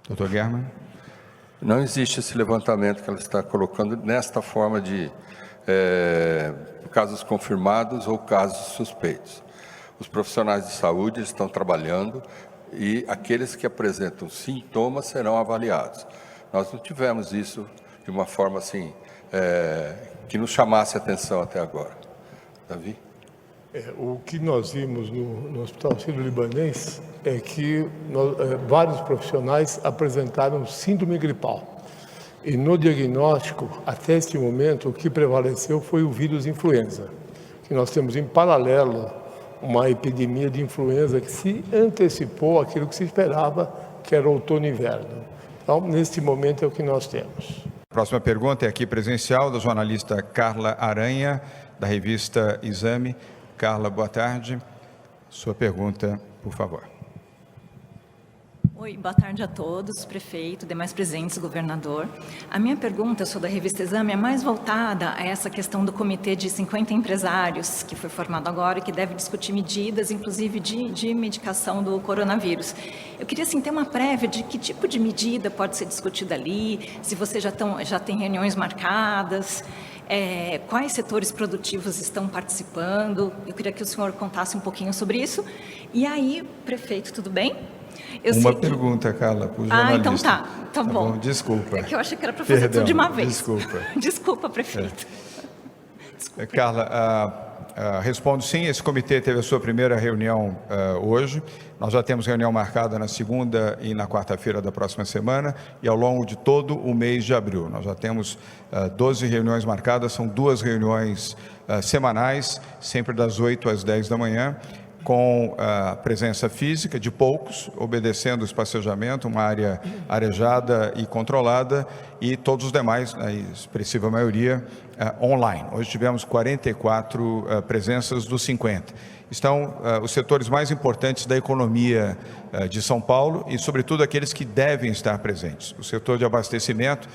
Doutor German? Não existe esse levantamento que ela está colocando nesta forma de casos confirmados ou casos suspeitos. Os profissionais de saúde estão trabalhando e aqueles que apresentam sintomas serão avaliados. Nós não tivemos isso de uma forma assim, que nos chamasse a atenção até agora. Davi? O que nós vimos no Hospital Sírio-Libanês é que vários profissionais apresentaram síndrome gripal. E no diagnóstico, até este momento, o que prevaleceu foi o vírus influenza, que nós temos em paralelo uma epidemia de influenza que se antecipou àquilo que se esperava, que era outono e inverno. Então, neste momento é o que nós temos. Próxima pergunta é aqui presencial, da jornalista Carla Aranha, da revista Exame. Carla, boa tarde. Sua pergunta, por favor. Oi, boa tarde a todos, prefeito, demais presentes, governador. A minha pergunta, eu sou da revista Exame, é mais voltada a essa questão do comitê de 50 empresários que foi formado agora e que deve discutir medidas, inclusive de medicação do coronavírus. Eu queria, assim, ter uma prévia de que tipo de medida pode ser discutida ali, se vocês já têm reuniões marcadas, quais setores produtivos estão participando. Eu queria que o senhor contasse um pouquinho sobre isso. E aí, prefeito, tudo bem? Uma pergunta, Carla, para o jornalista. Então tá bom. Desculpa. É que eu achei que era para fazer tudo de uma vez. Desculpa. Desculpa, prefeito. Desculpa. Carla, respondo sim, esse comitê teve a sua primeira reunião hoje. Nós já temos reunião marcada na segunda e na quarta-feira da próxima semana e ao longo de todo o mês de abril. Nós já temos 12 reuniões marcadas, são 2 reuniões semanais, sempre das 8 às 10 da manhã, com a presença física de poucos, obedecendo o espaçamento, uma área arejada e controlada, e todos os demais, a expressiva maioria, online. Hoje tivemos 44 presenças dos 50. Estão os setores mais importantes da economia de São Paulo e, sobretudo, aqueles que devem estar presentes. O setor de abastecimento,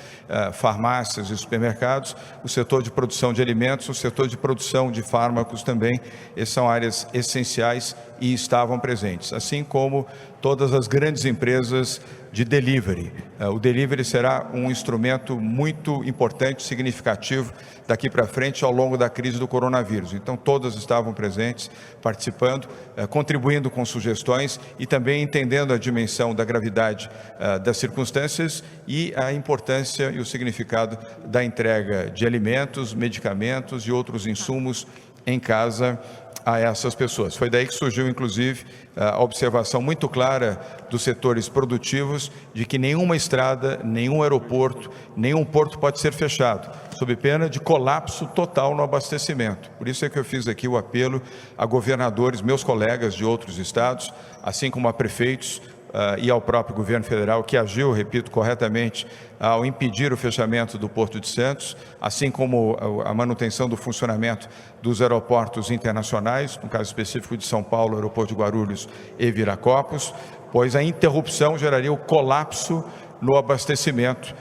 farmácias e supermercados, o setor de produção de alimentos, o setor de produção de fármacos também. Essas são áreas essenciais e estavam presentes, assim como todas as grandes empresas de delivery. O delivery será um instrumento muito importante, significativo daqui para frente ao longo da crise do coronavírus. Então, todas estavam presentes, participando, contribuindo com sugestões e também entendendo a dimensão da gravidade das circunstâncias e a importância e o significado da entrega de alimentos, medicamentos e outros insumos em casa a essas pessoas. Foi daí que surgiu, inclusive, a observação muito clara dos setores produtivos de que nenhuma estrada, nenhum aeroporto, nenhum porto pode ser fechado, sob pena de colapso total no abastecimento. Por isso é que eu fiz aqui o apelo a governadores, meus colegas de outros estados, assim como a prefeitos, e ao próprio governo federal, que agiu, repito, corretamente ao impedir o fechamento do Porto de Santos, assim como a manutenção do funcionamento dos aeroportos internacionais, no caso específico de São Paulo, aeroporto de Guarulhos e Viracopos, pois a interrupção geraria o colapso no abastecimento,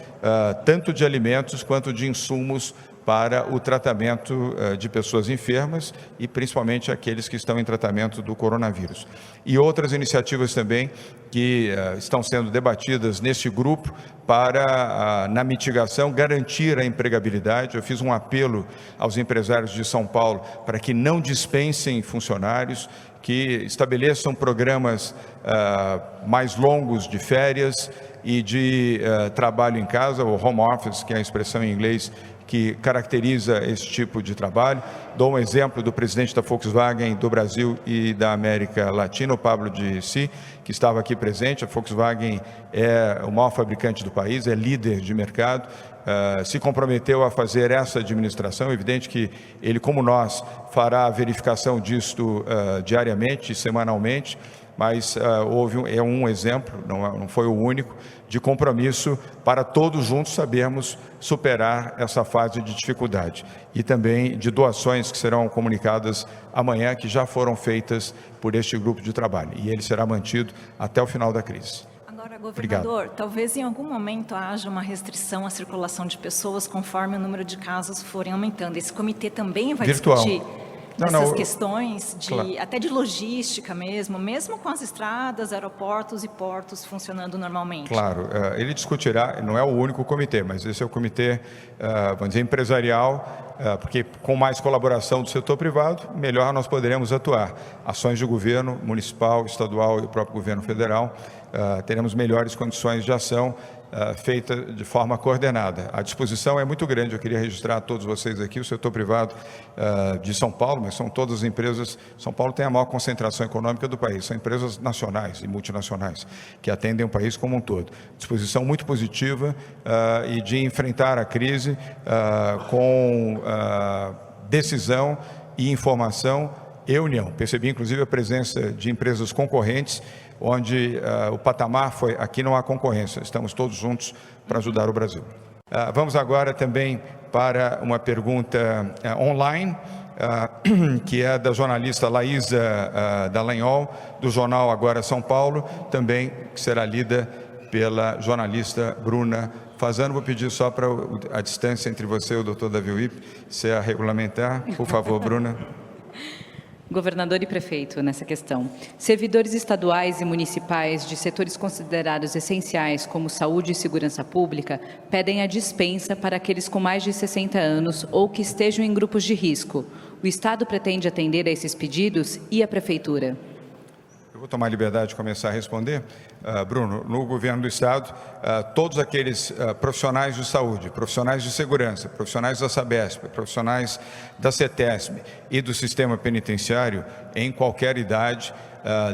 tanto de alimentos quanto de insumos para o tratamento de pessoas enfermas e principalmente aqueles que estão em tratamento do coronavírus. E outras iniciativas também que estão sendo debatidas neste grupo para, na mitigação, garantir a empregabilidade. Eu fiz um apelo aos empresários de São Paulo para que não dispensem funcionários, que estabeleçam programas mais longos de férias e de trabalho em casa, ou home office, que é a expressão em inglês que caracteriza esse tipo de trabalho. Dou um exemplo do presidente da Volkswagen do Brasil e da América Latina, o Pablo de Si, que estava aqui presente. A Volkswagen é o maior fabricante do país, é líder de mercado, se comprometeu a fazer essa administração. É evidente que ele, como nós, fará a verificação disto diariamente, semanalmente, mas é um exemplo, não foi o único, de compromisso para todos juntos sabermos superar essa fase de dificuldade. E também de doações que serão comunicadas amanhã, que já foram feitas por este grupo de trabalho. E ele será mantido até o final da crise. Agora, governador, talvez em algum momento haja uma restrição à circulação de pessoas conforme o número de casos forem aumentando. Esse comitê também vai discutir essas questões até de logística mesmo com as estradas, aeroportos e portos funcionando normalmente. Claro, ele discutirá, não é o único comitê, mas esse é o comitê, vamos dizer, empresarial, porque com mais colaboração do setor privado, melhor nós poderemos atuar. Ações de governo municipal, estadual e o próprio governo federal, teremos melhores condições de ação feita de forma coordenada. A disposição é muito grande. Eu queria registrar a todos vocês aqui, o setor privado de São Paulo, mas são todas as empresas. São Paulo tem a maior concentração econômica do país, são empresas nacionais e multinacionais que atendem o país como um todo. Disposição muito positiva e de enfrentar a crise com decisão e informação e união. Percebi, inclusive, a presença de empresas concorrentes, onde o patamar foi: aqui não há concorrência, estamos todos juntos para ajudar o Brasil. Vamos agora também para uma pergunta online. que é da jornalista Laísa Dallagnol, do jornal Agora São Paulo, também que será lida pela jornalista Bruna Fasano. Vou pedir só para a distância entre você e o doutor Davi Wip ser regulamentar. Por favor, Bruna. Governador e prefeito, nessa questão. Servidores estaduais e municipais de setores considerados essenciais, como saúde e segurança pública, pedem a dispensa para aqueles com mais de 60 anos ou que estejam em grupos de risco. O Estado pretende atender a esses pedidos e a Prefeitura? Eu vou tomar a liberdade de começar a responder. Bruno, no governo do Estado, todos aqueles profissionais de saúde, profissionais de segurança, profissionais da Sabesp, profissionais da CETESB e do sistema penitenciário, em qualquer idade,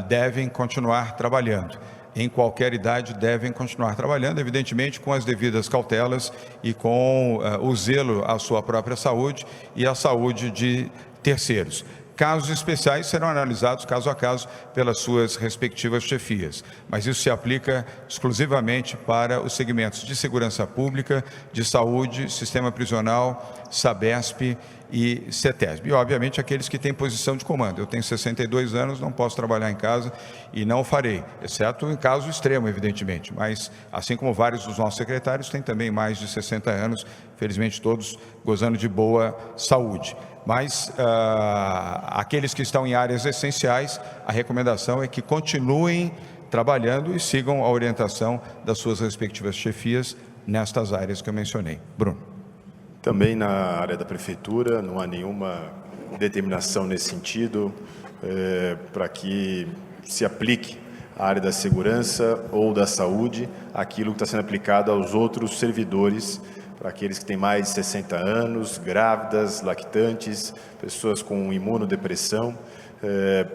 devem continuar trabalhando. Em qualquer idade devem continuar trabalhando, evidentemente com as devidas cautelas e com o zelo à sua própria saúde e à saúde de terceiros. Casos especiais serão analisados caso a caso pelas suas respectivas chefias, mas isso se aplica exclusivamente para os segmentos de segurança pública, de saúde, sistema prisional, Sabesp e CETESB. E, obviamente, aqueles que têm posição de comando. Eu tenho 62 anos, não posso trabalhar em casa e não o farei, exceto em caso extremo, evidentemente. Mas, assim como vários dos nossos secretários, têm também mais de 60 anos, felizmente todos gozando de boa saúde. Mas aqueles que estão em áreas essenciais, a recomendação é que continuem trabalhando e sigam a orientação das suas respectivas chefias nestas áreas que eu mencionei. Bruno. Também na área da Prefeitura, não há nenhuma determinação nesse sentido para que se aplique à área da segurança ou da saúde aquilo que está sendo aplicado aos outros servidores, para aqueles que têm mais de 60 anos, grávidas, lactantes, pessoas com imunodepressão.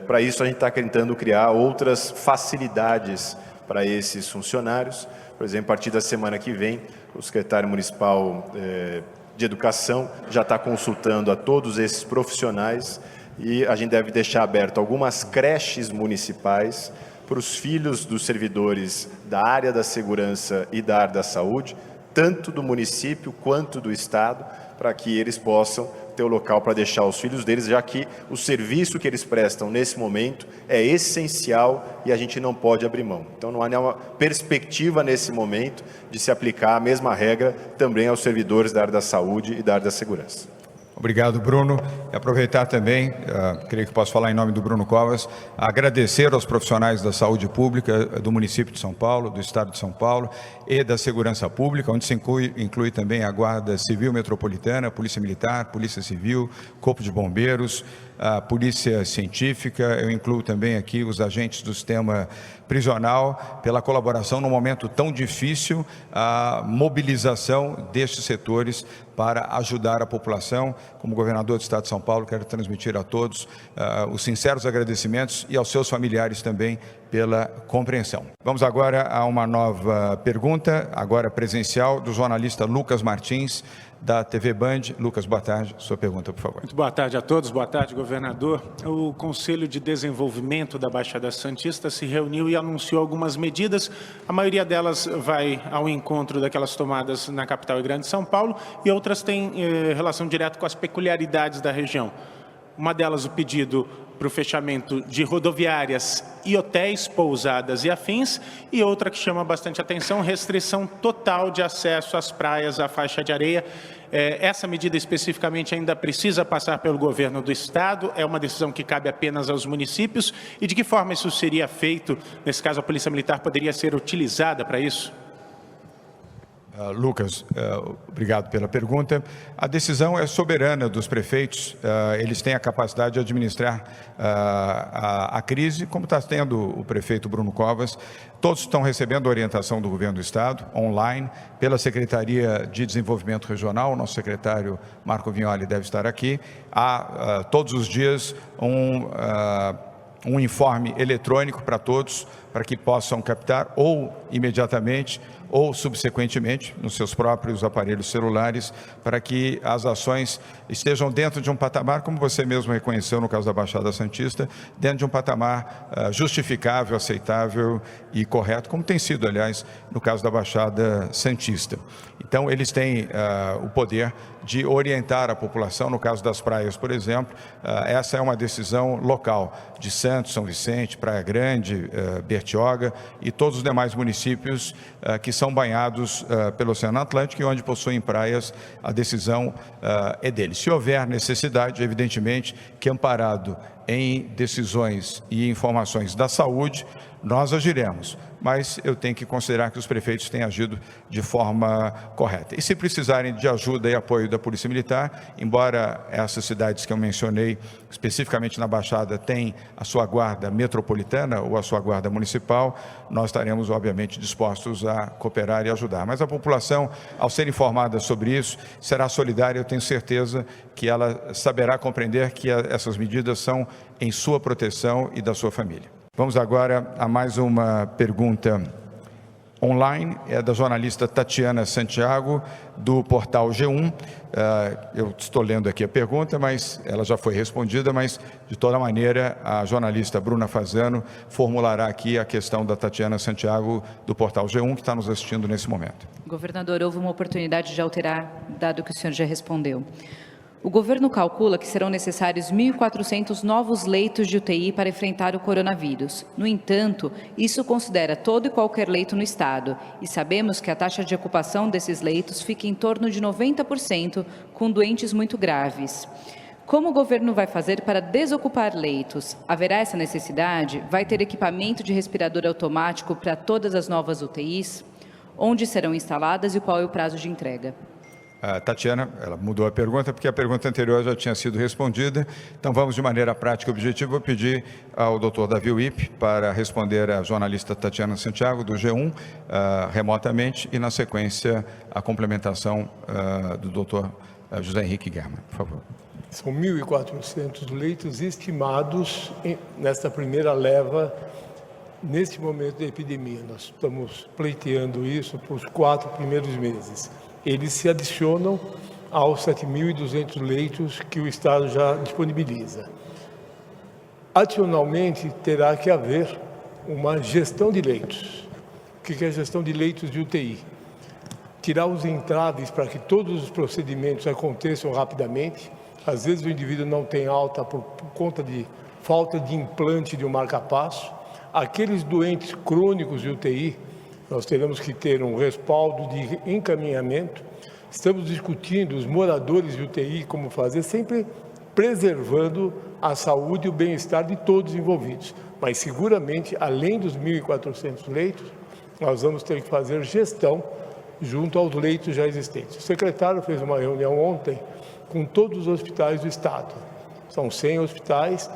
Para isso, a gente está tentando criar outras facilidades para esses funcionários. Por exemplo, a partir da semana que vem, o secretário municipal de Educação já está consultando a todos esses profissionais e a gente deve deixar aberto algumas creches municipais para os filhos dos servidores da área da segurança e da área da saúde, tanto do município quanto do Estado, para que eles possam ter o local para deixar os filhos deles, já que o serviço que eles prestam nesse momento é essencial e a gente não pode abrir mão. Então, não há nenhuma perspectiva nesse momento de se aplicar a mesma regra também aos servidores da área da saúde e da área da segurança. Obrigado, Bruno. E aproveitar também, creio que posso falar em nome do Bruno Covas, agradecer aos profissionais da saúde pública do município de São Paulo, do estado de São Paulo e da segurança pública, onde se inclui também a Guarda Civil Metropolitana, a Polícia Militar, Polícia Civil, Corpo de Bombeiros, a Polícia Científica. Eu incluo também aqui os agentes do sistema prisional, pela colaboração num momento tão difícil, a mobilização destes setores para ajudar a população. Como governador do estado de São Paulo, quero transmitir a todos os sinceros agradecimentos e aos seus familiares também pela compreensão. Vamos agora a uma nova pergunta, agora presencial, do jornalista Lucas Martins, da TV Band. Lucas, boa tarde. Sua pergunta, por favor. Muito boa tarde a todos. Boa tarde, governador. O Conselho de Desenvolvimento da Baixada Santista se reuniu e anunciou algumas medidas. A maioria delas vai ao encontro daquelas tomadas na capital e grande São Paulo e outras têm relação direta com as peculiaridades da região. Uma delas, o pedido para o fechamento de rodoviárias e hotéis, pousadas e afins, e outra que chama bastante atenção, restrição total de acesso às praias, à faixa de areia. Essa medida especificamente ainda precisa passar pelo governo do estado, é uma decisão que cabe apenas aos municípios, e de que forma isso seria feito? Nesse caso, a Polícia Militar poderia ser utilizada para isso? Lucas, obrigado pela pergunta. A decisão é soberana dos prefeitos, eles têm a capacidade de administrar a crise, como está tendo o prefeito Bruno Covas. Todos estão recebendo orientação do governo do estado, online, pela Secretaria de Desenvolvimento Regional. O nosso secretário Marco Vignoli deve estar aqui. Há todos os dias um informe eletrônico para todos, para que possam captar ou imediatamente ou subsequentemente nos seus próprios aparelhos celulares, para que as ações estejam dentro de um patamar, como você mesmo reconheceu no caso da Baixada Santista, dentro de um patamar justificável, aceitável e correto, como tem sido, aliás, no caso da Baixada Santista. Então, eles têm o poder de orientar a população, no caso das praias, por exemplo, essa é uma decisão local, de Santos, São Vicente, Praia Grande, Bertioga e todos os demais municípios que são banhados pelo Oceano Atlântico e onde possuem praias, a decisão é deles. Se houver necessidade, evidentemente, que amparado em decisões e informações da saúde, nós agiremos, mas eu tenho que considerar que os prefeitos têm agido de forma correta. E se precisarem de ajuda e apoio da Polícia Militar, embora essas cidades que eu mencionei, especificamente na Baixada, tenham a sua guarda metropolitana ou a sua guarda municipal, nós estaremos, obviamente, dispostos a cooperar e ajudar. Mas a população, ao ser informada sobre isso, será solidária, eu tenho certeza que ela saberá compreender que essas medidas são em sua proteção e da sua família. Vamos agora a mais uma pergunta online, é da jornalista Tatiana Santiago, do portal G1. Eu estou lendo aqui a pergunta, mas ela já foi respondida, mas, de toda maneira, a jornalista Bruna Fazano formulará aqui a questão da Tatiana Santiago, do portal G1, que está nos assistindo nesse momento. Governador, houve uma oportunidade de alterar, dado que o senhor já respondeu. O governo calcula que serão necessários 1.400 novos leitos de UTI para enfrentar o coronavírus. No entanto, isso considera todo e qualquer leito no estado, e sabemos que a taxa de ocupação desses leitos fica em torno de 90%, com doentes muito graves. Como o governo vai fazer para desocupar leitos? Haverá essa necessidade? Vai ter equipamento de respirador automático para todas as novas UTIs? Onde serão instaladas e qual é o prazo de entrega? A Tatiana, ela mudou a pergunta, porque a pergunta anterior já tinha sido respondida. Então, vamos de maneira prática e objetiva. Vou pedir ao doutor Davi Wipp para responder à jornalista Tatiana Santiago, do G1, remotamente, e, na sequência, a complementação do doutor José Henrique German. Por favor. São 1.400 leitos estimados nesta primeira leva, neste momento da epidemia. Nós estamos pleiteando isso para os 4 primeiros meses. Eles se adicionam aos 7.200 leitos que o Estado já disponibiliza. Adicionalmente, terá que haver uma gestão de leitos. O que é a gestão de leitos de UTI? Tirar os entraves para que todos os procedimentos aconteçam rapidamente. Às vezes o indivíduo não tem alta por conta de falta de implante de um marca-passo. Aqueles doentes crônicos de UTI, nós teremos que ter um respaldo de encaminhamento. Estamos discutindo os moradores de UTI, como fazer, sempre preservando a saúde e o bem-estar de todos envolvidos. Mas, seguramente, além dos 1.400 leitos, nós vamos ter que fazer gestão junto aos leitos já existentes. O secretário fez uma reunião ontem com todos os hospitais do Estado. São 100 hospitais.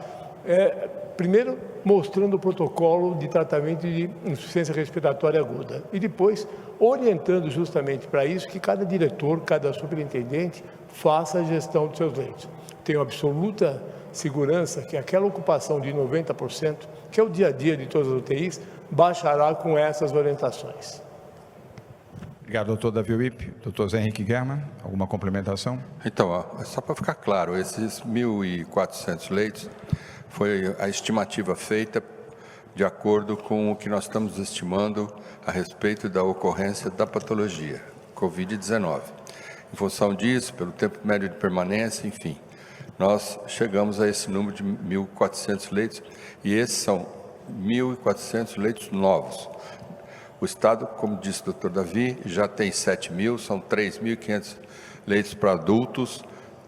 Primeiro, mostrando o protocolo de tratamento de insuficiência respiratória aguda e depois orientando justamente para isso que cada diretor, cada superintendente faça a gestão dos seus leitos. Tenho absoluta segurança que aquela ocupação de 90%, que é o dia a dia de todas as UTIs, baixará com essas orientações. Obrigado, doutor Davi Wipp. Doutor Zé Henrique German, alguma complementação? Então, só para ficar claro, esses 1.400 leitos foi a estimativa feita de acordo com o que nós estamos estimando a respeito da ocorrência da patologia, Covid-19. Em função disso, pelo tempo médio de permanência, enfim, nós chegamos a esse número de 1.400 leitos, e esses são 1.400 leitos novos. O Estado, como disse o doutor Davi, já tem 7.000, são 3.500 leitos para adultos,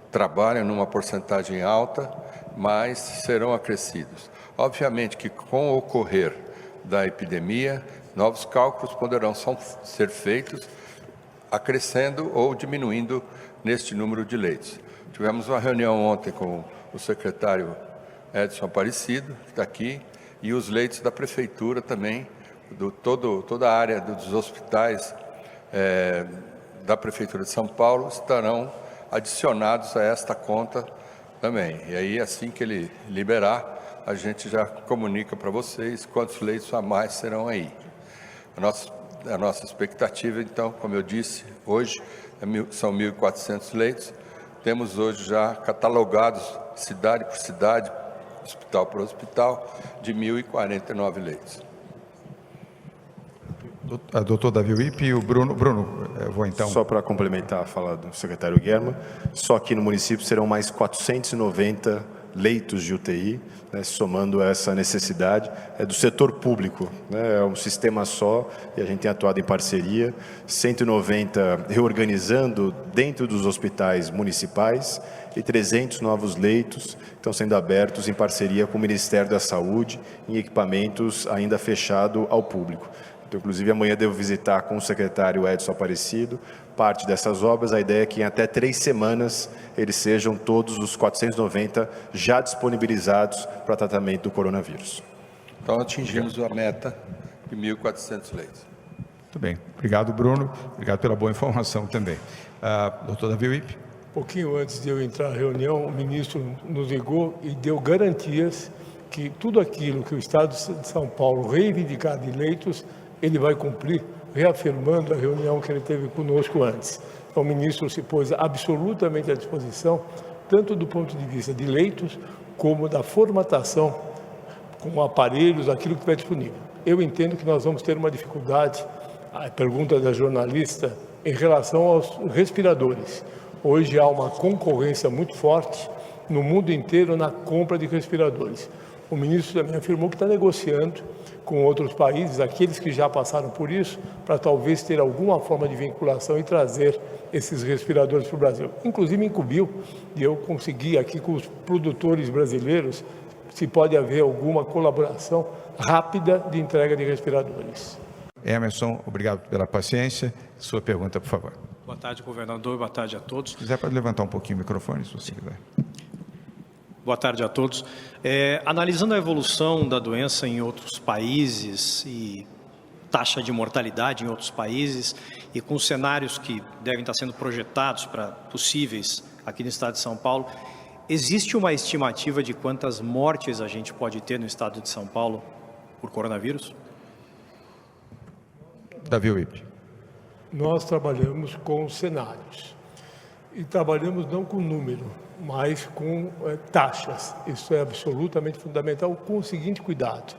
trabalham numa porcentagem alta, mas serão acrescidos. Obviamente que, com o ocorrer da epidemia, novos cálculos poderão ser feitos, acrescendo ou diminuindo neste número de leitos. Tivemos uma reunião ontem com o secretário Edson Aparecido, que está aqui, e os leitos da Prefeitura também, toda a área dos hospitais da Prefeitura de São Paulo estarão adicionados a esta conta também. E aí, assim que ele liberar, a gente já comunica para vocês quantos leitos a mais serão aí. A nossa expectativa, então, como eu disse, hoje são 1.400 leitos. Temos hoje já catalogados, cidade por cidade, hospital por hospital, de 1.049 leitos. Doutor Davi Wippe e o Bruno. Bruno, eu vou então... Só para complementar a fala do secretário Guerma, só aqui no município serão mais 490 leitos de UTI, né, somando essa necessidade do setor público, né, é um sistema só e a gente tem atuado em parceria, 190 reorganizando dentro dos hospitais municipais e 300 novos leitos estão sendo abertos em parceria com o Ministério da Saúde em equipamentos ainda fechados ao público. Então, inclusive, amanhã devo visitar com o secretário Edson Aparecido parte dessas obras. A ideia é que em até 3 semanas eles sejam todos os 490 já disponibilizados para tratamento do coronavírus. Então, atingimos a meta de 1.400 leitos. Muito bem. Obrigado, Bruno. Obrigado pela boa informação também. Doutor Davi Wippe. Pouquinho antes de eu entrar na reunião, o ministro nos ligou e deu garantias que tudo aquilo que o Estado de São Paulo reivindicar de leitos, ele vai cumprir, reafirmando a reunião que ele teve conosco antes. Então, o ministro se pôs absolutamente à disposição, tanto do ponto de vista de leitos, como da formatação com aparelhos, aquilo que estiver disponível. Eu entendo que nós vamos ter uma dificuldade, a pergunta da jornalista, em relação aos respiradores. Hoje há uma concorrência muito forte no mundo inteiro na compra de respiradores. O ministro também afirmou que está negociando com outros países, aqueles que já passaram por isso, para talvez ter alguma forma de vinculação e trazer esses respiradores para o Brasil. Inclusive incumbiu de eu conseguir aqui com os produtores brasileiros se pode haver alguma colaboração rápida de entrega de respiradores. Emerson, obrigado pela paciência. Sua pergunta, por favor. Boa tarde, governador. Boa tarde a todos. Se quiser, pode levantar um pouquinho o microfone, se você quiser. Boa tarde a todos. Analisando a evolução da doença em outros países e taxa de mortalidade em outros países e com cenários que devem estar sendo projetados para possíveis aqui no estado de São Paulo, existe uma estimativa de quantas mortes a gente pode ter no estado de São Paulo por coronavírus? Davi Wippe. Nós trabalhamos com cenários e trabalhamos não com número, mas com taxas. Isso é absolutamente fundamental, com o seguinte cuidado: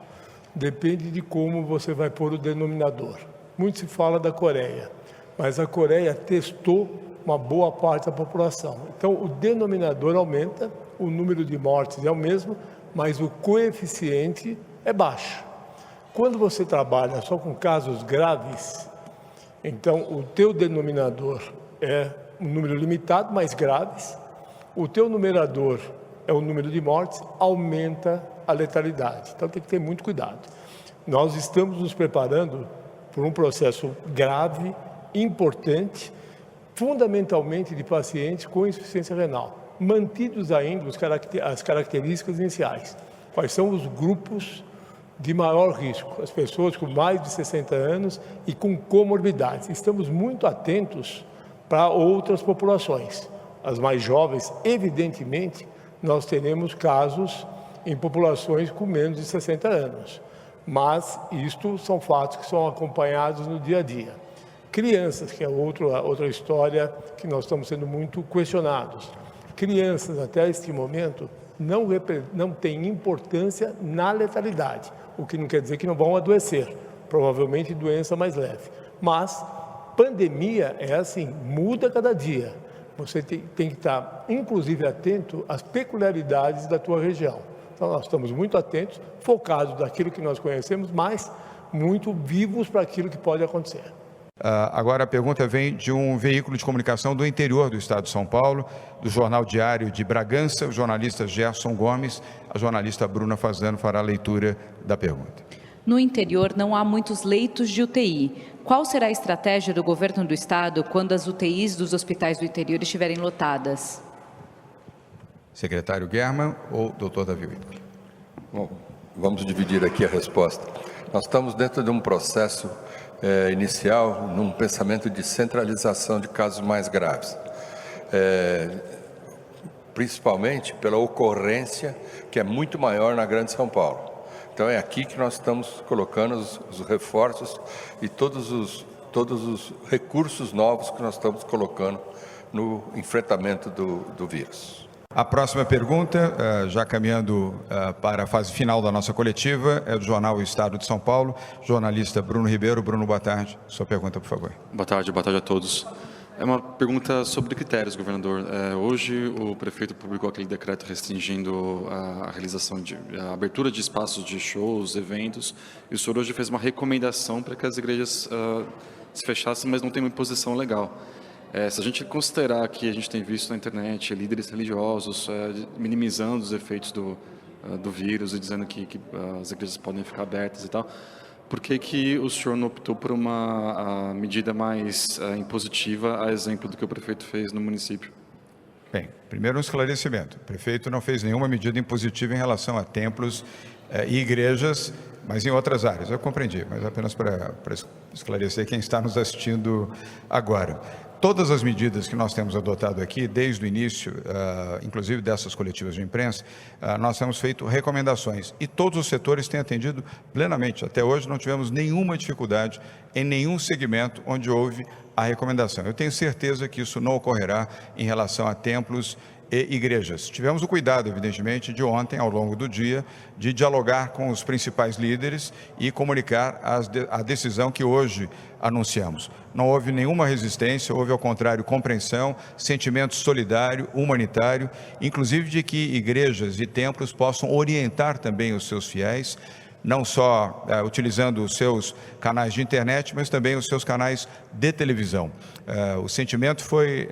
depende de como você vai pôr o denominador. Muito se fala da Coreia, mas a Coreia testou uma boa parte da população. Então, o denominador aumenta, o número de mortes é o mesmo, mas o coeficiente é baixo. Quando você trabalha só com casos graves, então o teu denominador é um número limitado, mas graves. O teu numerador é o número de mortes, aumenta a letalidade. Então tem que ter muito cuidado. Nós estamos nos preparando por um processo grave, importante, fundamentalmente de pacientes com insuficiência renal, mantidos ainda as características iniciais. Quais são os grupos de maior risco? As pessoas com mais de 60 anos e com comorbidades. Estamos muito atentos para outras populações. As mais jovens, evidentemente, nós teremos casos em populações com menos de 60 anos. Mas isto são fatos que são acompanhados no dia a dia. Crianças, que é outra história que nós estamos sendo muito questionados. Crianças, até este momento, não têm importância na letalidade, o que não quer dizer que não vão adoecer, provavelmente doença mais leve. Mas pandemia é assim, muda cada dia. Você tem que estar, inclusive, atento às peculiaridades da tua região. Então, nós estamos muito atentos, focados naquilo que nós conhecemos, mas muito vivos para aquilo que pode acontecer. Agora a pergunta vem de um veículo de comunicação do interior do estado de São Paulo, do Jornal Diário de Bragança, o jornalista Gerson Gomes. A jornalista Bruna Fazano fará a leitura da pergunta. No interior não há muitos leitos de UTI. Qual será a estratégia do governo do estado quando as UTIs dos hospitais do interior estiverem lotadas? Secretário Guerma ou doutor Davi Wippe? Bom, vamos dividir aqui a resposta. Nós estamos dentro de um processo inicial, num pensamento de centralização de casos mais graves. principalmente pela ocorrência que é muito maior na Grande São Paulo. Então é aqui que nós estamos colocando os reforços e todos os recursos novos que nós estamos colocando no enfrentamento do vírus. A próxima pergunta, já caminhando para a fase final da nossa coletiva, é do jornal O Estado de São Paulo, jornalista Bruno Ribeiro. Bruno, boa tarde. Sua pergunta, por favor. Boa tarde a todos. É uma pergunta sobre critérios, governador. Hoje o prefeito publicou aquele decreto restringindo a realização a abertura de espaços de shows, eventos, e o senhor hoje fez uma recomendação para que as igrejas se fechassem, mas não tem uma imposição legal. Se a gente considerar que a gente tem visto na internet líderes religiosos minimizando os efeitos do vírus e dizendo que as igrejas podem ficar abertas e tal, por que o senhor não optou por uma medida mais impositiva, a exemplo do que o prefeito fez no município? Bem, primeiro um esclarecimento. O prefeito não fez nenhuma medida impositiva em relação a templos e igrejas, mas em outras áreas. Eu compreendi, mas apenas para esclarecer quem está nos assistindo agora. Todas as medidas que nós temos adotado aqui, desde o início, inclusive dessas coletivas de imprensa, nós temos feito recomendações e todos os setores têm atendido plenamente. Até hoje não tivemos nenhuma dificuldade em nenhum segmento onde houve a recomendação. Eu tenho certeza que isso não ocorrerá em relação a templos e igrejas. Tivemos o cuidado, evidentemente, de ontem, ao longo do dia, de dialogar com os principais líderes e comunicar a decisão que hoje anunciamos. Não houve nenhuma resistência, houve, ao contrário, compreensão, sentimento solidário, humanitário, inclusive de que igrejas e templos possam orientar também os seus fiéis, não só utilizando os seus canais de internet, mas também os seus canais de televisão. O sentimento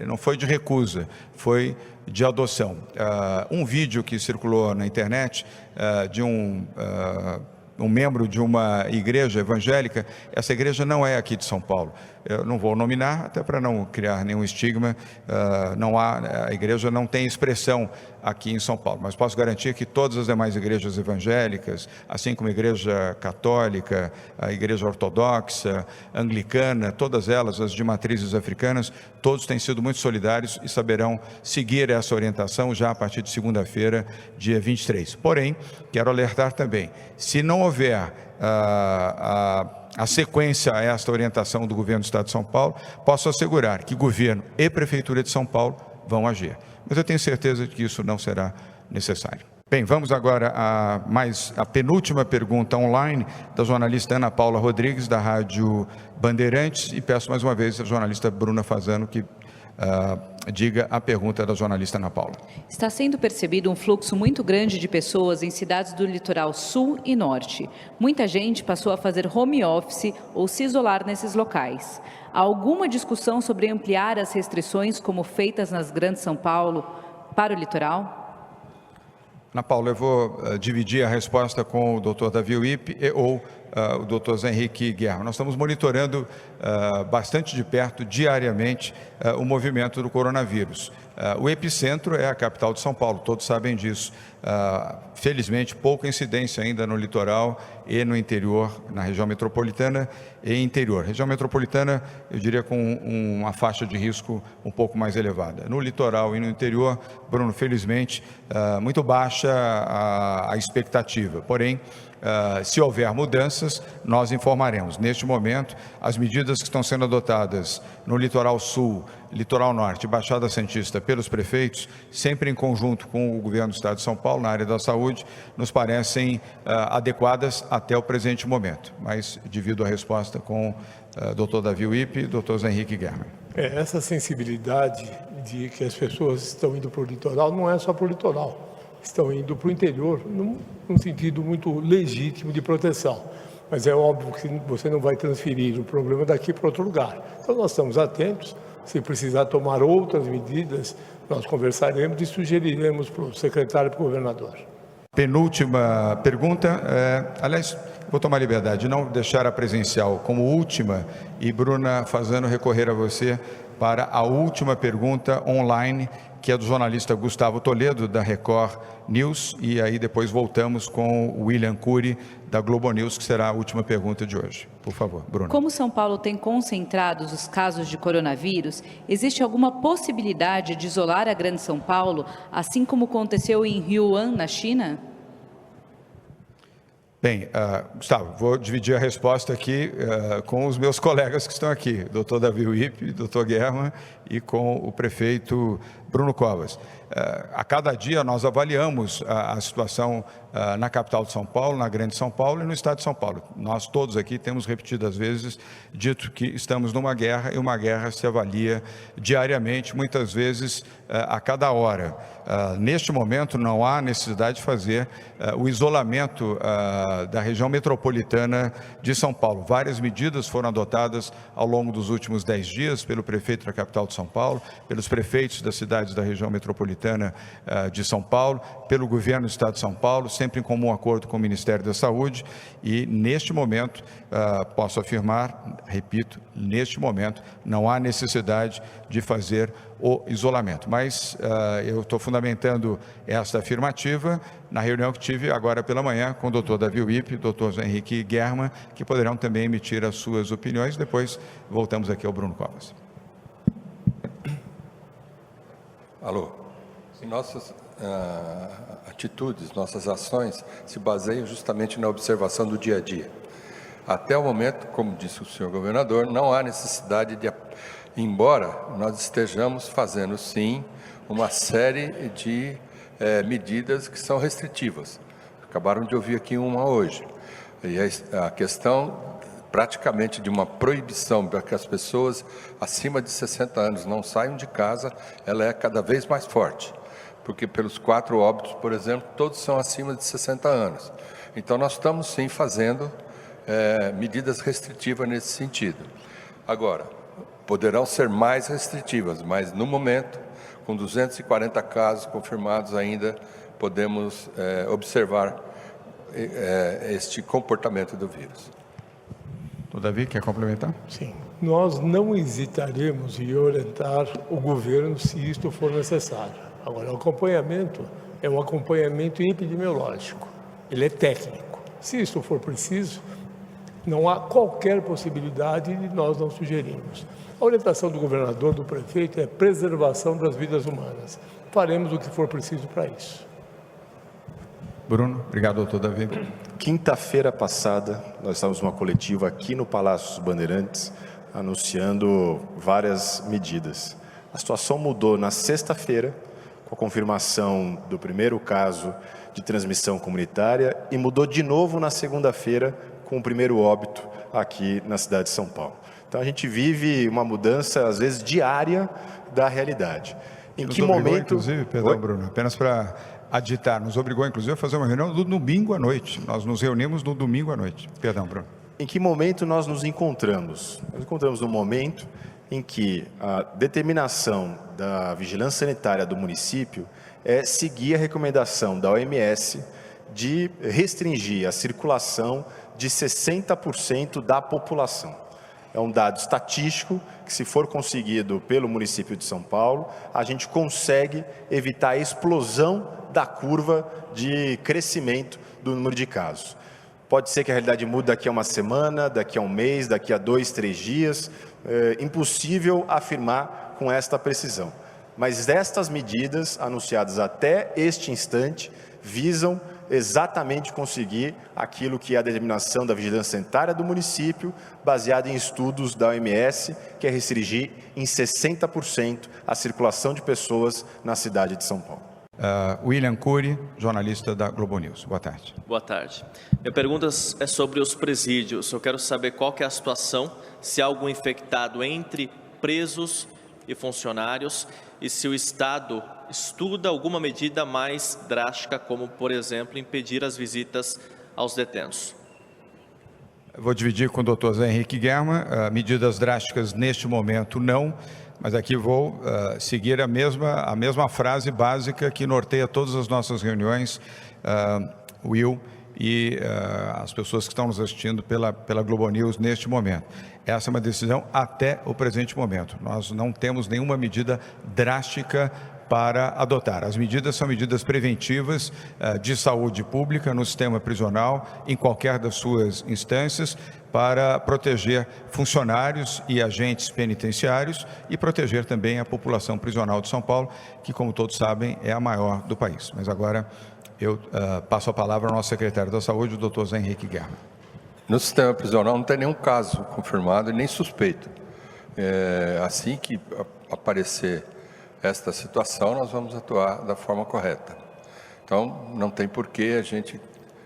não foi de recusa, foi de adoção. Um vídeo que circulou na internet de um membro de uma igreja evangélica, essa igreja não é aqui de São Paulo. Eu não vou nominar, até para não criar nenhum estigma, a igreja não tem expressão aqui em São Paulo, mas posso garantir que todas as demais igrejas evangélicas, assim como a igreja católica, a igreja ortodoxa, anglicana, todas elas, as de matrizes africanas, todos têm sido muito solidários e saberão seguir essa orientação já a partir de segunda-feira, dia 23. Porém, quero alertar também, se não houver a sequência a esta orientação do governo do Estado de São Paulo, posso assegurar que governo e Prefeitura de São Paulo vão agir. Mas eu tenho certeza de que isso não será necessário. Bem, vamos agora a penúltima pergunta online da jornalista Ana Paula Rodrigues, da Rádio Bandeirantes, e peço mais uma vez a jornalista Bruna Fasano que diga a pergunta da jornalista Ana Paula. Está sendo percebido um fluxo muito grande de pessoas em cidades do litoral sul e norte. Muita gente passou a fazer home office ou se isolar nesses locais. Há alguma discussão sobre ampliar as restrições como feitas nas Grandes São Paulo para o litoral? Ana Paula, eu vou dividir a resposta com o Dr. Davi Uip ou o Dr. Zé Henrique Guerra. Nós estamos monitorando bastante de perto, diariamente, o movimento do coronavírus. O epicentro é a capital de São Paulo, todos sabem disso. Felizmente, pouca incidência ainda no litoral e no interior, na região metropolitana e interior. Região metropolitana, eu diria, com uma faixa de risco um pouco mais elevada. No litoral e no interior, Bruno, felizmente, muito baixa a expectativa. Porém, se houver mudanças, nós informaremos. Neste momento, as medidas que estão sendo adotadas no litoral sul, litoral norte e Baixada Santista pelos prefeitos, sempre em conjunto com o governo do Estado de São Paulo, na área da saúde, nos parecem adequadas até o presente momento. Mas divido a resposta com o Dr. Davi Uip e Dr. Zé Henrique Guerra. Essa sensibilidade de que as pessoas estão indo para o litoral não é só para o litoral. Estão indo para o interior num sentido muito legítimo de proteção. Mas é óbvio que você não vai transferir o problema daqui para outro lugar. Então nós estamos atentos, se precisar tomar outras medidas, nós conversaremos e sugeriremos para o secretário e para o governador. Penúltima pergunta, aliás, vou tomar liberdade de não deixar a presencial como última e Bruna Fasano recorrer a você para a última pergunta online que é do jornalista Gustavo Toledo, da Record News, e aí depois voltamos com o William Cury, da Globo News, que será a última pergunta de hoje. Por favor, Bruno. Como São Paulo tem concentrados os casos de coronavírus, existe alguma possibilidade de isolar a Grande São Paulo, assim como aconteceu em Wuhan, na China? Bem, Gustavo, vou dividir a resposta aqui com os meus colegas que estão aqui, doutor Davi Wip, doutor Guerra, e com o prefeito Bruno Covas. A cada dia nós avaliamos a situação na capital de São Paulo, na Grande São Paulo e no estado de São Paulo. Nós todos aqui temos repetidas vezes dito que estamos numa guerra e uma guerra se avalia diariamente, muitas vezes a cada hora. Neste momento não há necessidade de fazer o isolamento da região metropolitana de São Paulo. Várias medidas foram adotadas ao longo dos últimos 10 dias pelo prefeito da capital de São Paulo, pelos prefeitos das cidades da região metropolitana de São Paulo, pelo governo do estado de São Paulo, sempre em comum acordo com o Ministério da Saúde, e neste momento posso afirmar, repito, neste momento não há necessidade de fazer o isolamento. Mas eu estou fundamentando esta afirmativa na reunião que tive agora pela manhã com o doutor Davi Wip e o doutor José Henrique Guerra, que poderão também emitir as suas opiniões. Depois voltamos aqui ao Bruno Covas. Alô. Nossas atitudes, nossas ações se baseiam justamente na observação do dia a dia. Até o momento, como disse o senhor governador, não há necessidade de, embora nós estejamos fazendo sim uma série de medidas que são restritivas. Acabaram de ouvir aqui uma hoje. E a questão praticamente de uma proibição para que as pessoas acima de 60 anos não saiam de casa, ela é cada vez mais forte. Porque pelos 4 óbitos, por exemplo, todos são acima de 60 anos. Então nós estamos sim fazendo medidas restritivas nesse sentido. Agora, poderão ser mais restritivas, mas no momento, com 240 casos confirmados ainda, podemos observar este comportamento do vírus. O Davi, quer complementar? Sim. Nós não hesitaremos em orientar o governo se isto for necessário. Agora, o acompanhamento é um acompanhamento epidemiológico. Ele é técnico. Se isto for preciso, não há qualquer possibilidade de nós não sugerirmos. A orientação do governador, do prefeito, é preservação das vidas humanas. Faremos o que for preciso para isso. Bruno, obrigado, doutor Davi. Quinta-feira passada, nós estávamos numa coletiva aqui no Palácio dos Bandeirantes, anunciando várias medidas. A situação mudou na sexta-feira, com a confirmação do primeiro caso de transmissão comunitária, e mudou de novo na segunda-feira, com o primeiro óbito aqui na cidade de São Paulo. Então a gente vive uma mudança, às vezes, diária da realidade. Em que momento... Inclusive, perdão, Bruno, apenas para aditar, nos obrigou, inclusive, a fazer uma reunião no domingo à noite. Nós nos reunimos no domingo à noite. Perdão, Bruno. Em que momento nós nos encontramos? Nós nos encontramos no momento em que a determinação da vigilância sanitária do município é seguir a recomendação da OMS de restringir a circulação de 60% da população. É um dado estatístico que, se for conseguido pelo município de São Paulo, a gente consegue evitar a explosão da curva de crescimento do número de casos. Pode ser que a realidade mude daqui a uma semana, daqui a um mês, daqui a 2, 3 dias. É impossível afirmar com esta precisão. Mas estas medidas anunciadas até este instante visam exatamente conseguir aquilo que é a determinação da vigilância sanitária do município, baseada em estudos da OMS, que é restringir em 60% a circulação de pessoas na cidade de São Paulo. William Cury, jornalista da Globo News. Boa tarde. Boa tarde. Minha pergunta é sobre os presídios. Eu quero saber qual que é a situação, se há algum infectado entre presos e funcionários, e se o Estado estuda alguma medida mais drástica, como, por exemplo, impedir as visitas aos detentos. Vou dividir com o doutor Zé Henrique Guerra. Medidas drásticas neste momento não, mas aqui vou seguir a mesma frase básica que norteia todas as nossas reuniões, Will, e as pessoas que estão nos assistindo pela Globo News neste momento. Essa é uma decisão até o presente momento. Nós não temos nenhuma medida drástica para adotar. As medidas são medidas preventivas de saúde pública no sistema prisional, em qualquer das suas instâncias, para proteger funcionários e agentes penitenciários e proteger também a população prisional de São Paulo, que, como todos sabem, é a maior do país. Mas agora eu passo a palavra ao nosso secretário da Saúde, o Dr. Zé Henrique Guerra. No sistema prisional não tem nenhum caso confirmado e nem suspeito. Assim que aparecer esta situação, nós vamos atuar da forma correta. Então, não tem por que a gente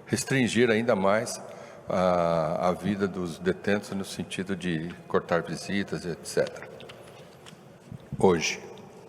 restringir ainda mais a vida dos detentos no sentido de cortar visitas, etc. Hoje.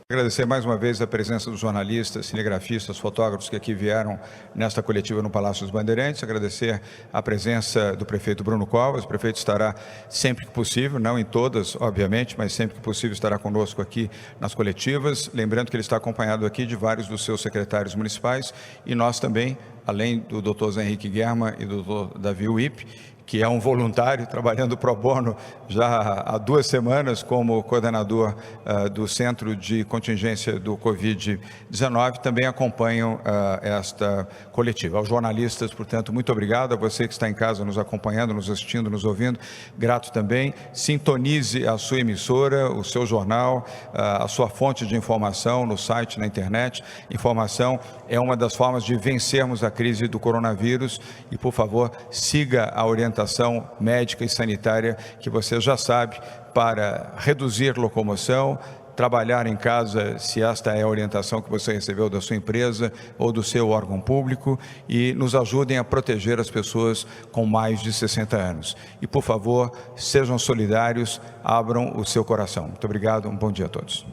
Agradecer mais uma vez a presença dos jornalistas, cinegrafistas, fotógrafos que aqui vieram nesta coletiva no Palácio dos Bandeirantes. Agradecer a presença do prefeito Bruno Covas. O prefeito estará sempre que possível, não em todas, obviamente, mas sempre que possível estará conosco aqui nas coletivas. Lembrando que ele está acompanhado aqui de vários dos seus secretários municipais e nós também, além do Dr. Zé Henrique Guerra e do Dr. Davi Uip, que é um voluntário trabalhando pro bono já há 2 semanas como coordenador do Centro de Contingência do Covid-19, também acompanham esta coletiva. Aos jornalistas, portanto, muito obrigado. A você que está em casa nos acompanhando, nos assistindo, nos ouvindo, grato também. Sintonize a sua emissora, o seu jornal, a sua fonte de informação no site, na internet. Informação é uma das formas de vencermos a crise do coronavírus e, por favor, siga a orientação médica e sanitária que você já sabe para reduzir locomoção, trabalhar em casa, se esta é a orientação que você recebeu da sua empresa ou do seu órgão público, e nos ajudem a proteger as pessoas com mais de 60 anos. E, por favor, sejam solidários, abram o seu coração. Muito obrigado, um bom dia a todos.